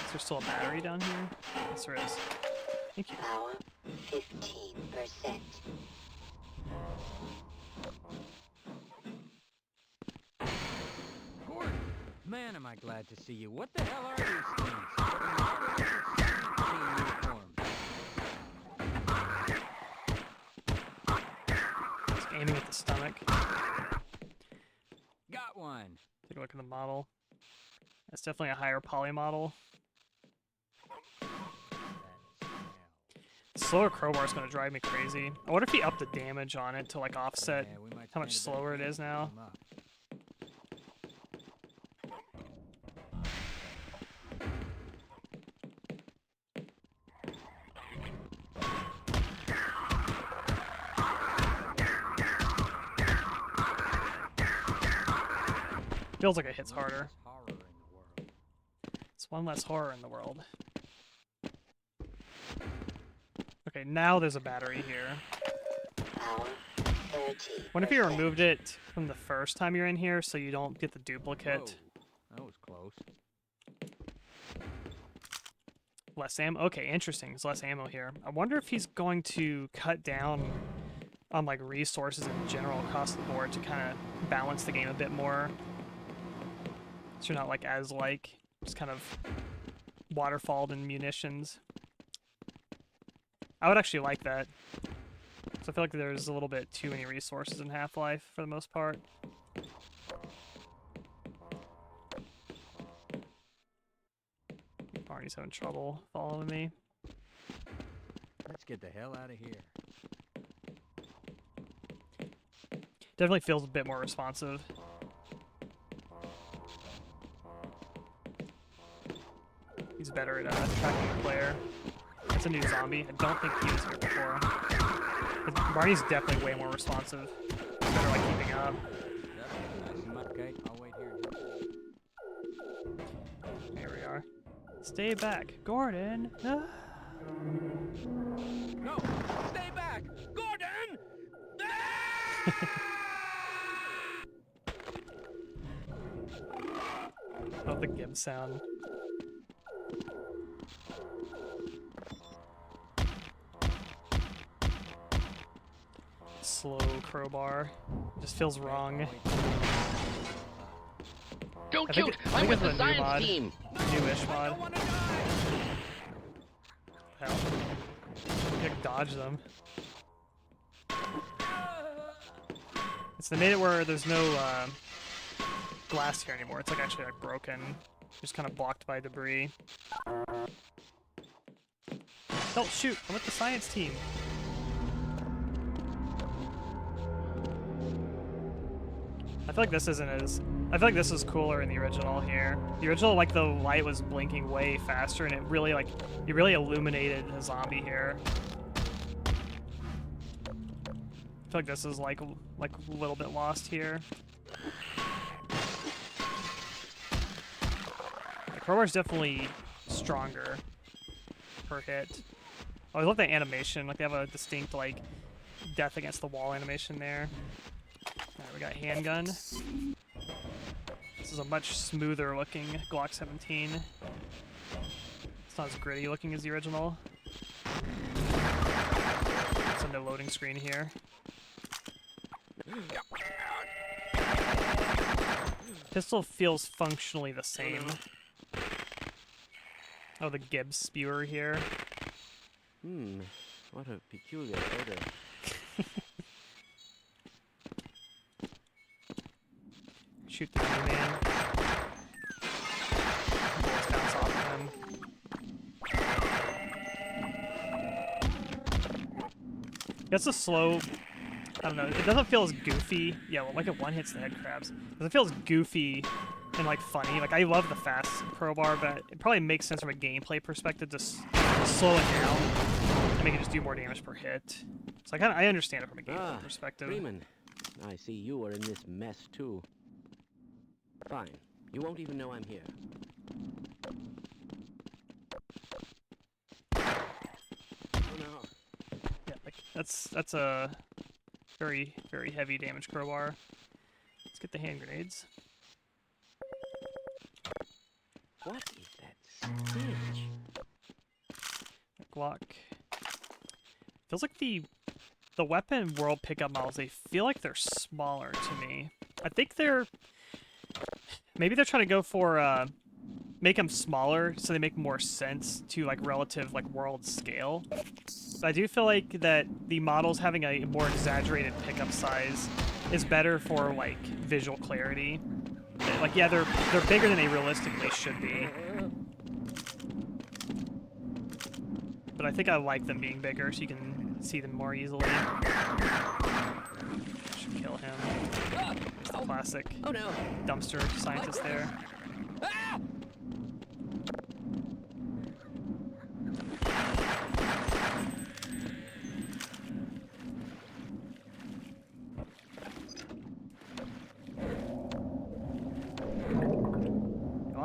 Is there still a battery down here? Yes, there is. Thank you. Power 15%. Gordon! Man, am I glad to see you. What the hell are these things? Uniform. Just aiming at the stomach. Got one. Take a look at the model. That's definitely a higher poly model. The slower crowbar is going to drive me crazy. I wonder if he upped the damage on it to like offset how much slower it is now. Feels like it hits harder. It's one less horror in the world. Okay, now there's a battery here. What if you removed it from the first time you're in here so you don't get the duplicate? Whoa, that was close. Less ammo? Okay, interesting. There's less ammo here. I wonder if he's going to cut down on like resources in general across the board to kind of balance the game a bit more. So you're not like as just kind of waterfalled in munitions. I would actually like that. So I feel like there's a little bit too many resources in Half-Life for the most part. Barney's having trouble following me. Let's get the hell out of here. Definitely feels a bit more responsive. He's better at tracking the player. That's a new zombie. I don't think he was here before. But Barney's definitely way more responsive. Better like keeping up. Okay, I'll wait here. Here we are. Stay back, Gordon. Ah. No, stay back, Gordon! Love the Gibbs sound. Slow crowbar. Just feels wrong. Don't shoot! I'm with the science team! Newish mod. Hell. You can dodge them. It's they made it where there's no glass here anymore. It's like actually like broken. Just kind of blocked by debris. Don't shoot! I'm with the science team. I feel like this isn't as... I feel like this is cooler in the original here. The original, like, the light was blinking way faster, and it really, like, it really illuminated a zombie here. I feel like this is, like a little bit lost here. The crowbar's definitely stronger per hit. Oh, I love that animation. Like, they have a distinct, like, death against the wall animation there. Alright, we got handgun. This is a much smoother looking Glock 17. It's not as gritty looking as the original. So no loading screen here. Pistol feels functionally the same. Oh, the Gibbs spewer here. What a peculiar odor. Shoot the new man. Bullets bounce off of him. It's a slow... I don't know, it doesn't feel as goofy. Yeah, well, like it one hits the head crabs. It doesn't feel as goofy and like funny. Like I love the fast crowbar, but it probably makes sense from a gameplay perspective to slow it down and make it just do more damage per hit. So I understand it from a gameplay perspective. Freeman, I see you are in this mess too. Fine. You won't even know I'm here. Oh no. Yeah, like that's a very, very heavy damage crowbar. Let's get the hand grenades. What is that stench? Glock. Feels like the the weapon world pickup models, they feel like they're smaller to me. I think maybe they're trying to go for make them smaller so they make more sense to like relative like world scale. But I do feel like that the models having a more exaggerated pickup size is better for like visual clarity. Like yeah, they're bigger than they realistically should be. But I think I like them being bigger so you can see them more easily. Should kill him. It's the classic dumpster scientist there.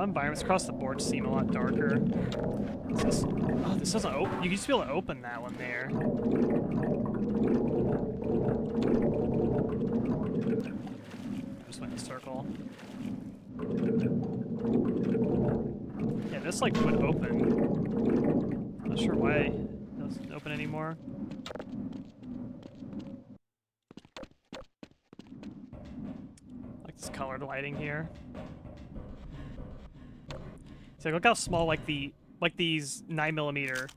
Environments across the board seem a lot darker. This doesn't open. You used to be able to open that one there. Just went in a circle. Yeah, this like would open. Not sure why it doesn't open anymore. Like this colored lighting here. So look how small like these 9mm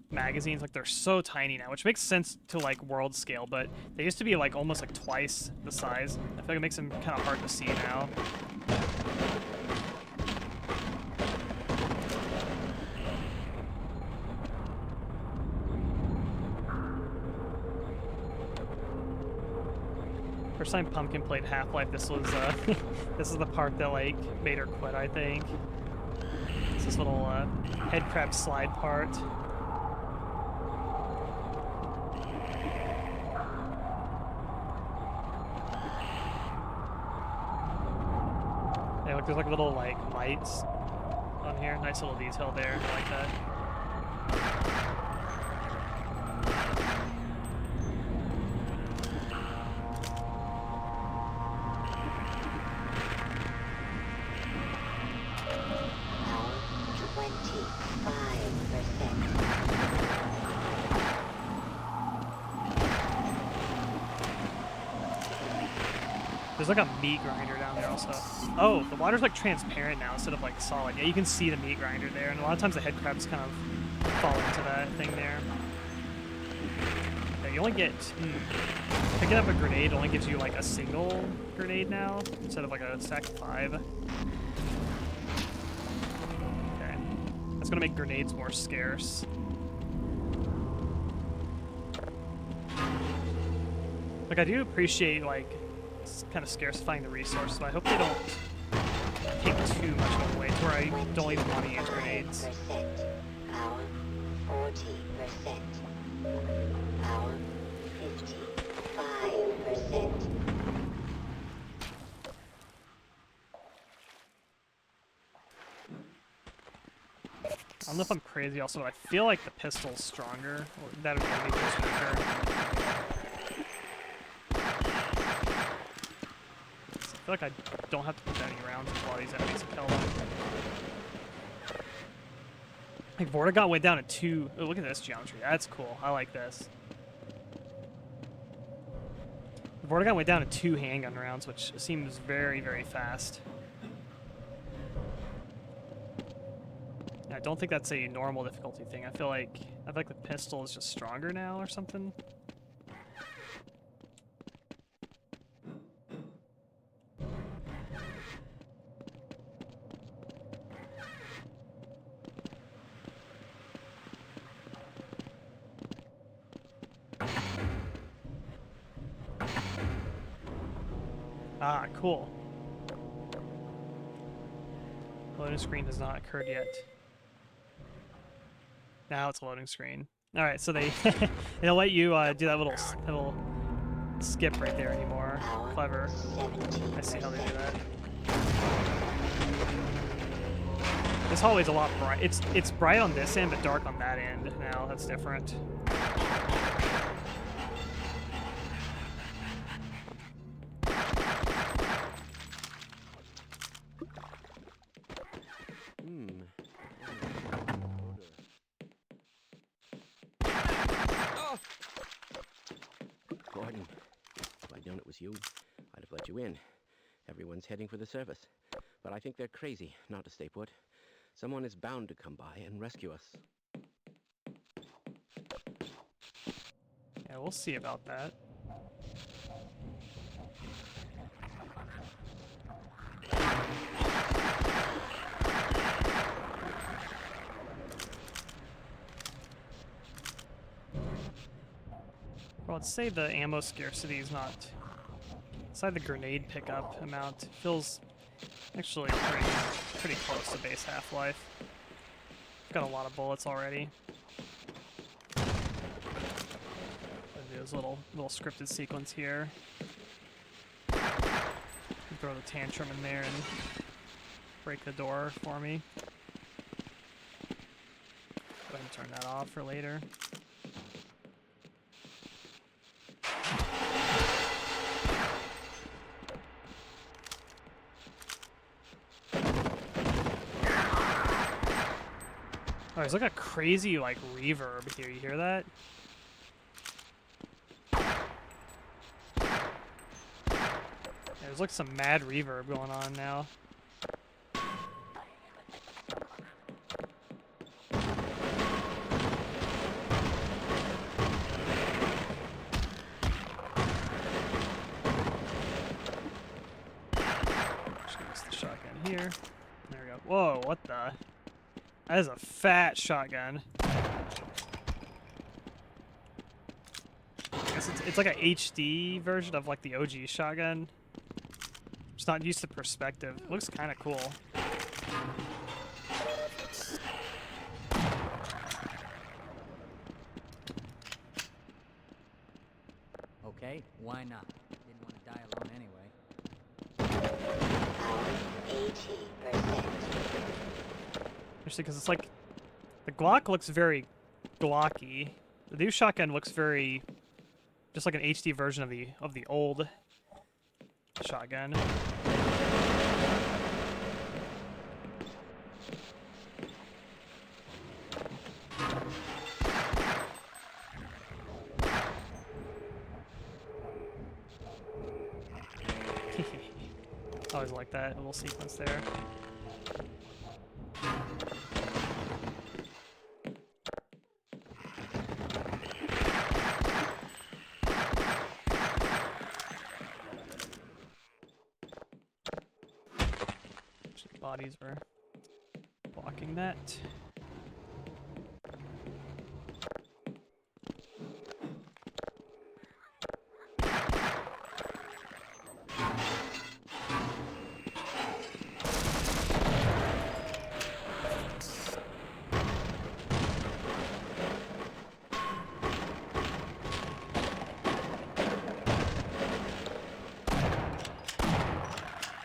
magazines, like they're so tiny now, which makes sense to like world scale, but they used to be like almost like twice the size. I feel like it makes them kind of hard to see now. First time Pumpkin played Half-Life, this was this is the part that like made her quit, I think. This little head crab slide part. Yeah, look, there's like little like lights on here. Nice little detail there. I like that. There's like a meat grinder down there also. Oh, the water's like transparent now instead of like solid. Yeah, you can see the meat grinder there, and a lot of times the head crabs kind of fall into that thing there. Okay, you only get... Picking up a grenade only gives you like a single grenade now, instead of like a stack of 5. Okay. That's gonna make grenades more scarce. Like, I do appreciate, like, kind of scarcifying the resources, but I hope they don't take too much of it away to where I don't even want to use grenades. Power 40%. Power 55%. I don't know if I'm crazy also, but I feel like the pistol's stronger, or that would be just weaker. I feel like I don't have to put any rounds into all these enemies to kill them. Like, Vortigaunt went down to 2... Oh, look at this geometry. That's cool. I like this. Vortigaunt went down to 2 handgun rounds, which seems very, very fast. I don't think that's a normal difficulty thing. I feel like the pistol is just stronger now or something. Ah, cool. Loading screen has not occurred yet. Now it's a loading screen. Alright, so they'll let you do that little skip right there anymore. Clever. I see how they do that. This hallway's a lot bright. It's bright on this end, but dark on that end now. That's different. was you, I'd have let you in. Everyone's heading for the surface. But I think they're crazy not to stay put. Someone is bound to come by and rescue us. Yeah, we'll see about that. Well, let's say the ammo scarcity is not... Inside the grenade pickup amount feels actually pretty close to base half-life. Got a lot of bullets already. There's a little scripted sequence here. Throw the tantrum in there and break the door for me. Go ahead and turn that off for later. Oh, there's like a crazy like reverb here. You hear that? Yeah, there's like some mad reverb going on now. Just use the shotgun here. There we go. Whoa, what the? That is a fat shotgun. I guess it's like a HD version of like the OG shotgun. Just not used to perspective. It looks kind of cool. Okay, why not? Didn't want to die alone anyway. 80%. Actually, because it's like the Glock looks very Glocky. The new shotgun looks very just like an HD version of the old shotgun. Always like that little sequence there. Bodies are blocking that.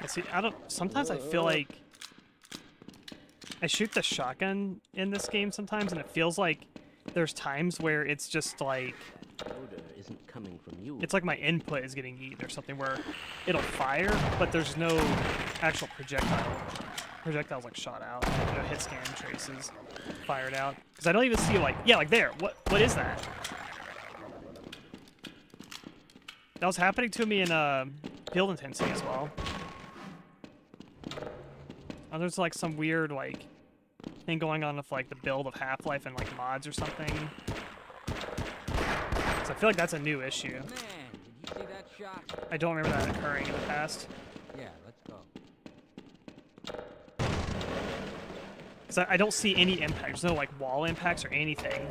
See, sometimes I feel like I shoot the shotgun in this game sometimes, and it feels like there's times where it's just like Odor isn't coming from you. it's like my input is getting eaten or something, where it'll fire, but there's no actual projectiles like shot out, no hit scan traces fired out, because I don't even see like there. What is that? That was happening to me in Field Intensity as well. Oh, there's like some weird like thing going on with like the build of Half-Life and like mods or something. So I feel like that's a new issue. Man, did you see that shot? I don't remember that occurring in the past. Yeah, let's go. Because I don't see any impact. There's no like wall impacts or anything.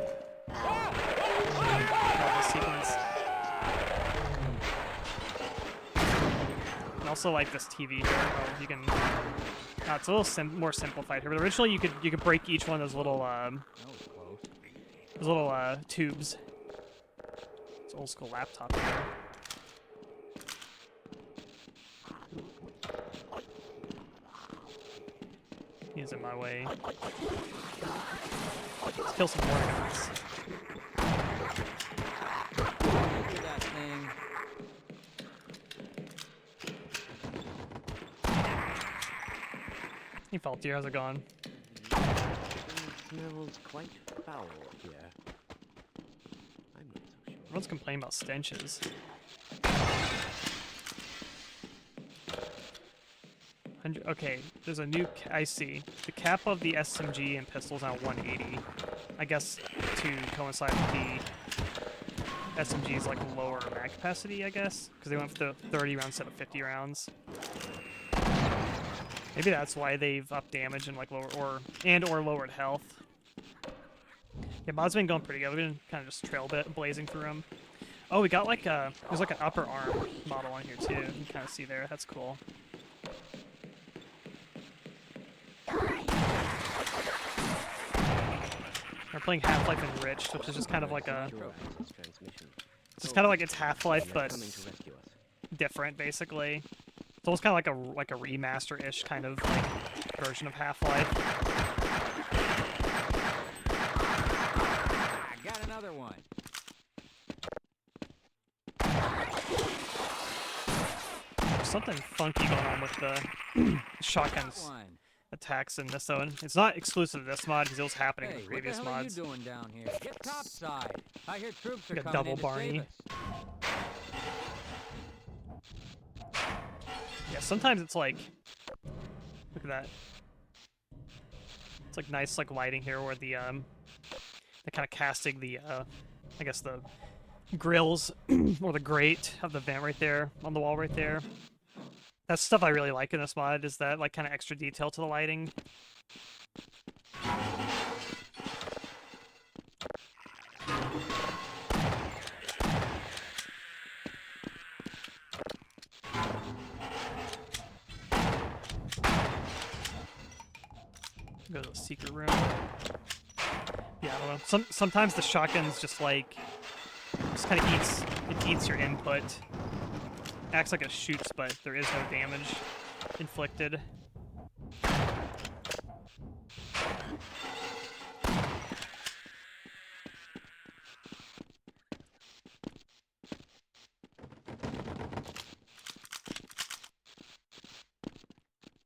This sequence. And also like this TV here, you can. It's a little more simplified here, but originally you could break each one of those little tubes. It's old school laptop here. He's in my way. Let's kill some more guys. Look at that thing. Hey, Faltier, how's it going? It smells quite foul here. I'm not so sure. Everyone's complaining about stenches. Okay, there's a new... I see. The cap of the SMG and pistols now 180. I guess to coincide with the SMG's like lower mag capacity, I guess, because they went for the 30 rounds instead of 50 rounds. Maybe that's why they've upped damage and like or lowered health. Yeah, mod's been going pretty good. We've been kind of just blazing through them. Oh, we got like a... There's like an upper arm model on here too. You can kind of see there. That's cool. We're playing Half-Life Enriched, which is just kind of like a... It's just kind of like it's Half-Life, but different, basically. It's almost kind of like a remaster-ish kind of like version of Half-Life. I got another one. There's something funky going on with the shotgun's attacks in this though, and it's not exclusive to this mod because it was happening in the previous what the hell mods. Are you doing down here? Get topside. I hear troops are Like a coming double in to Barney. save us. Yeah, sometimes it's like, look at that. It's like nice like lighting here where the kind of casting the I guess the grills or the grate of the vent right there on the wall right there. That's stuff I really like in this mod, is that like kind of extra detail to the lighting. Go to the secret room. Yeah, I don't know. Sometimes the shotgun's just like kind of eats your input. Acts like it shoots, but there is no damage inflicted.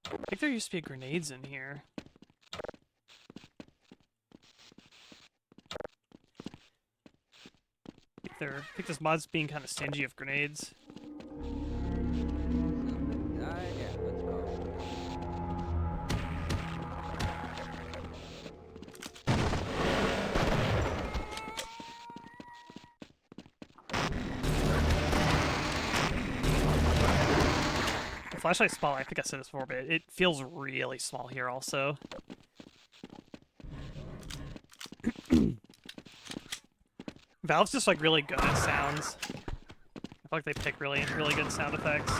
I think there used to be grenades in here. I think this mod's being kind of stingy of grenades. Yeah, let's go. The flashlight spotlight, I think I said this before, but it feels really small here also. Valve's just like really good at sounds. I feel like they pick really good sound effects.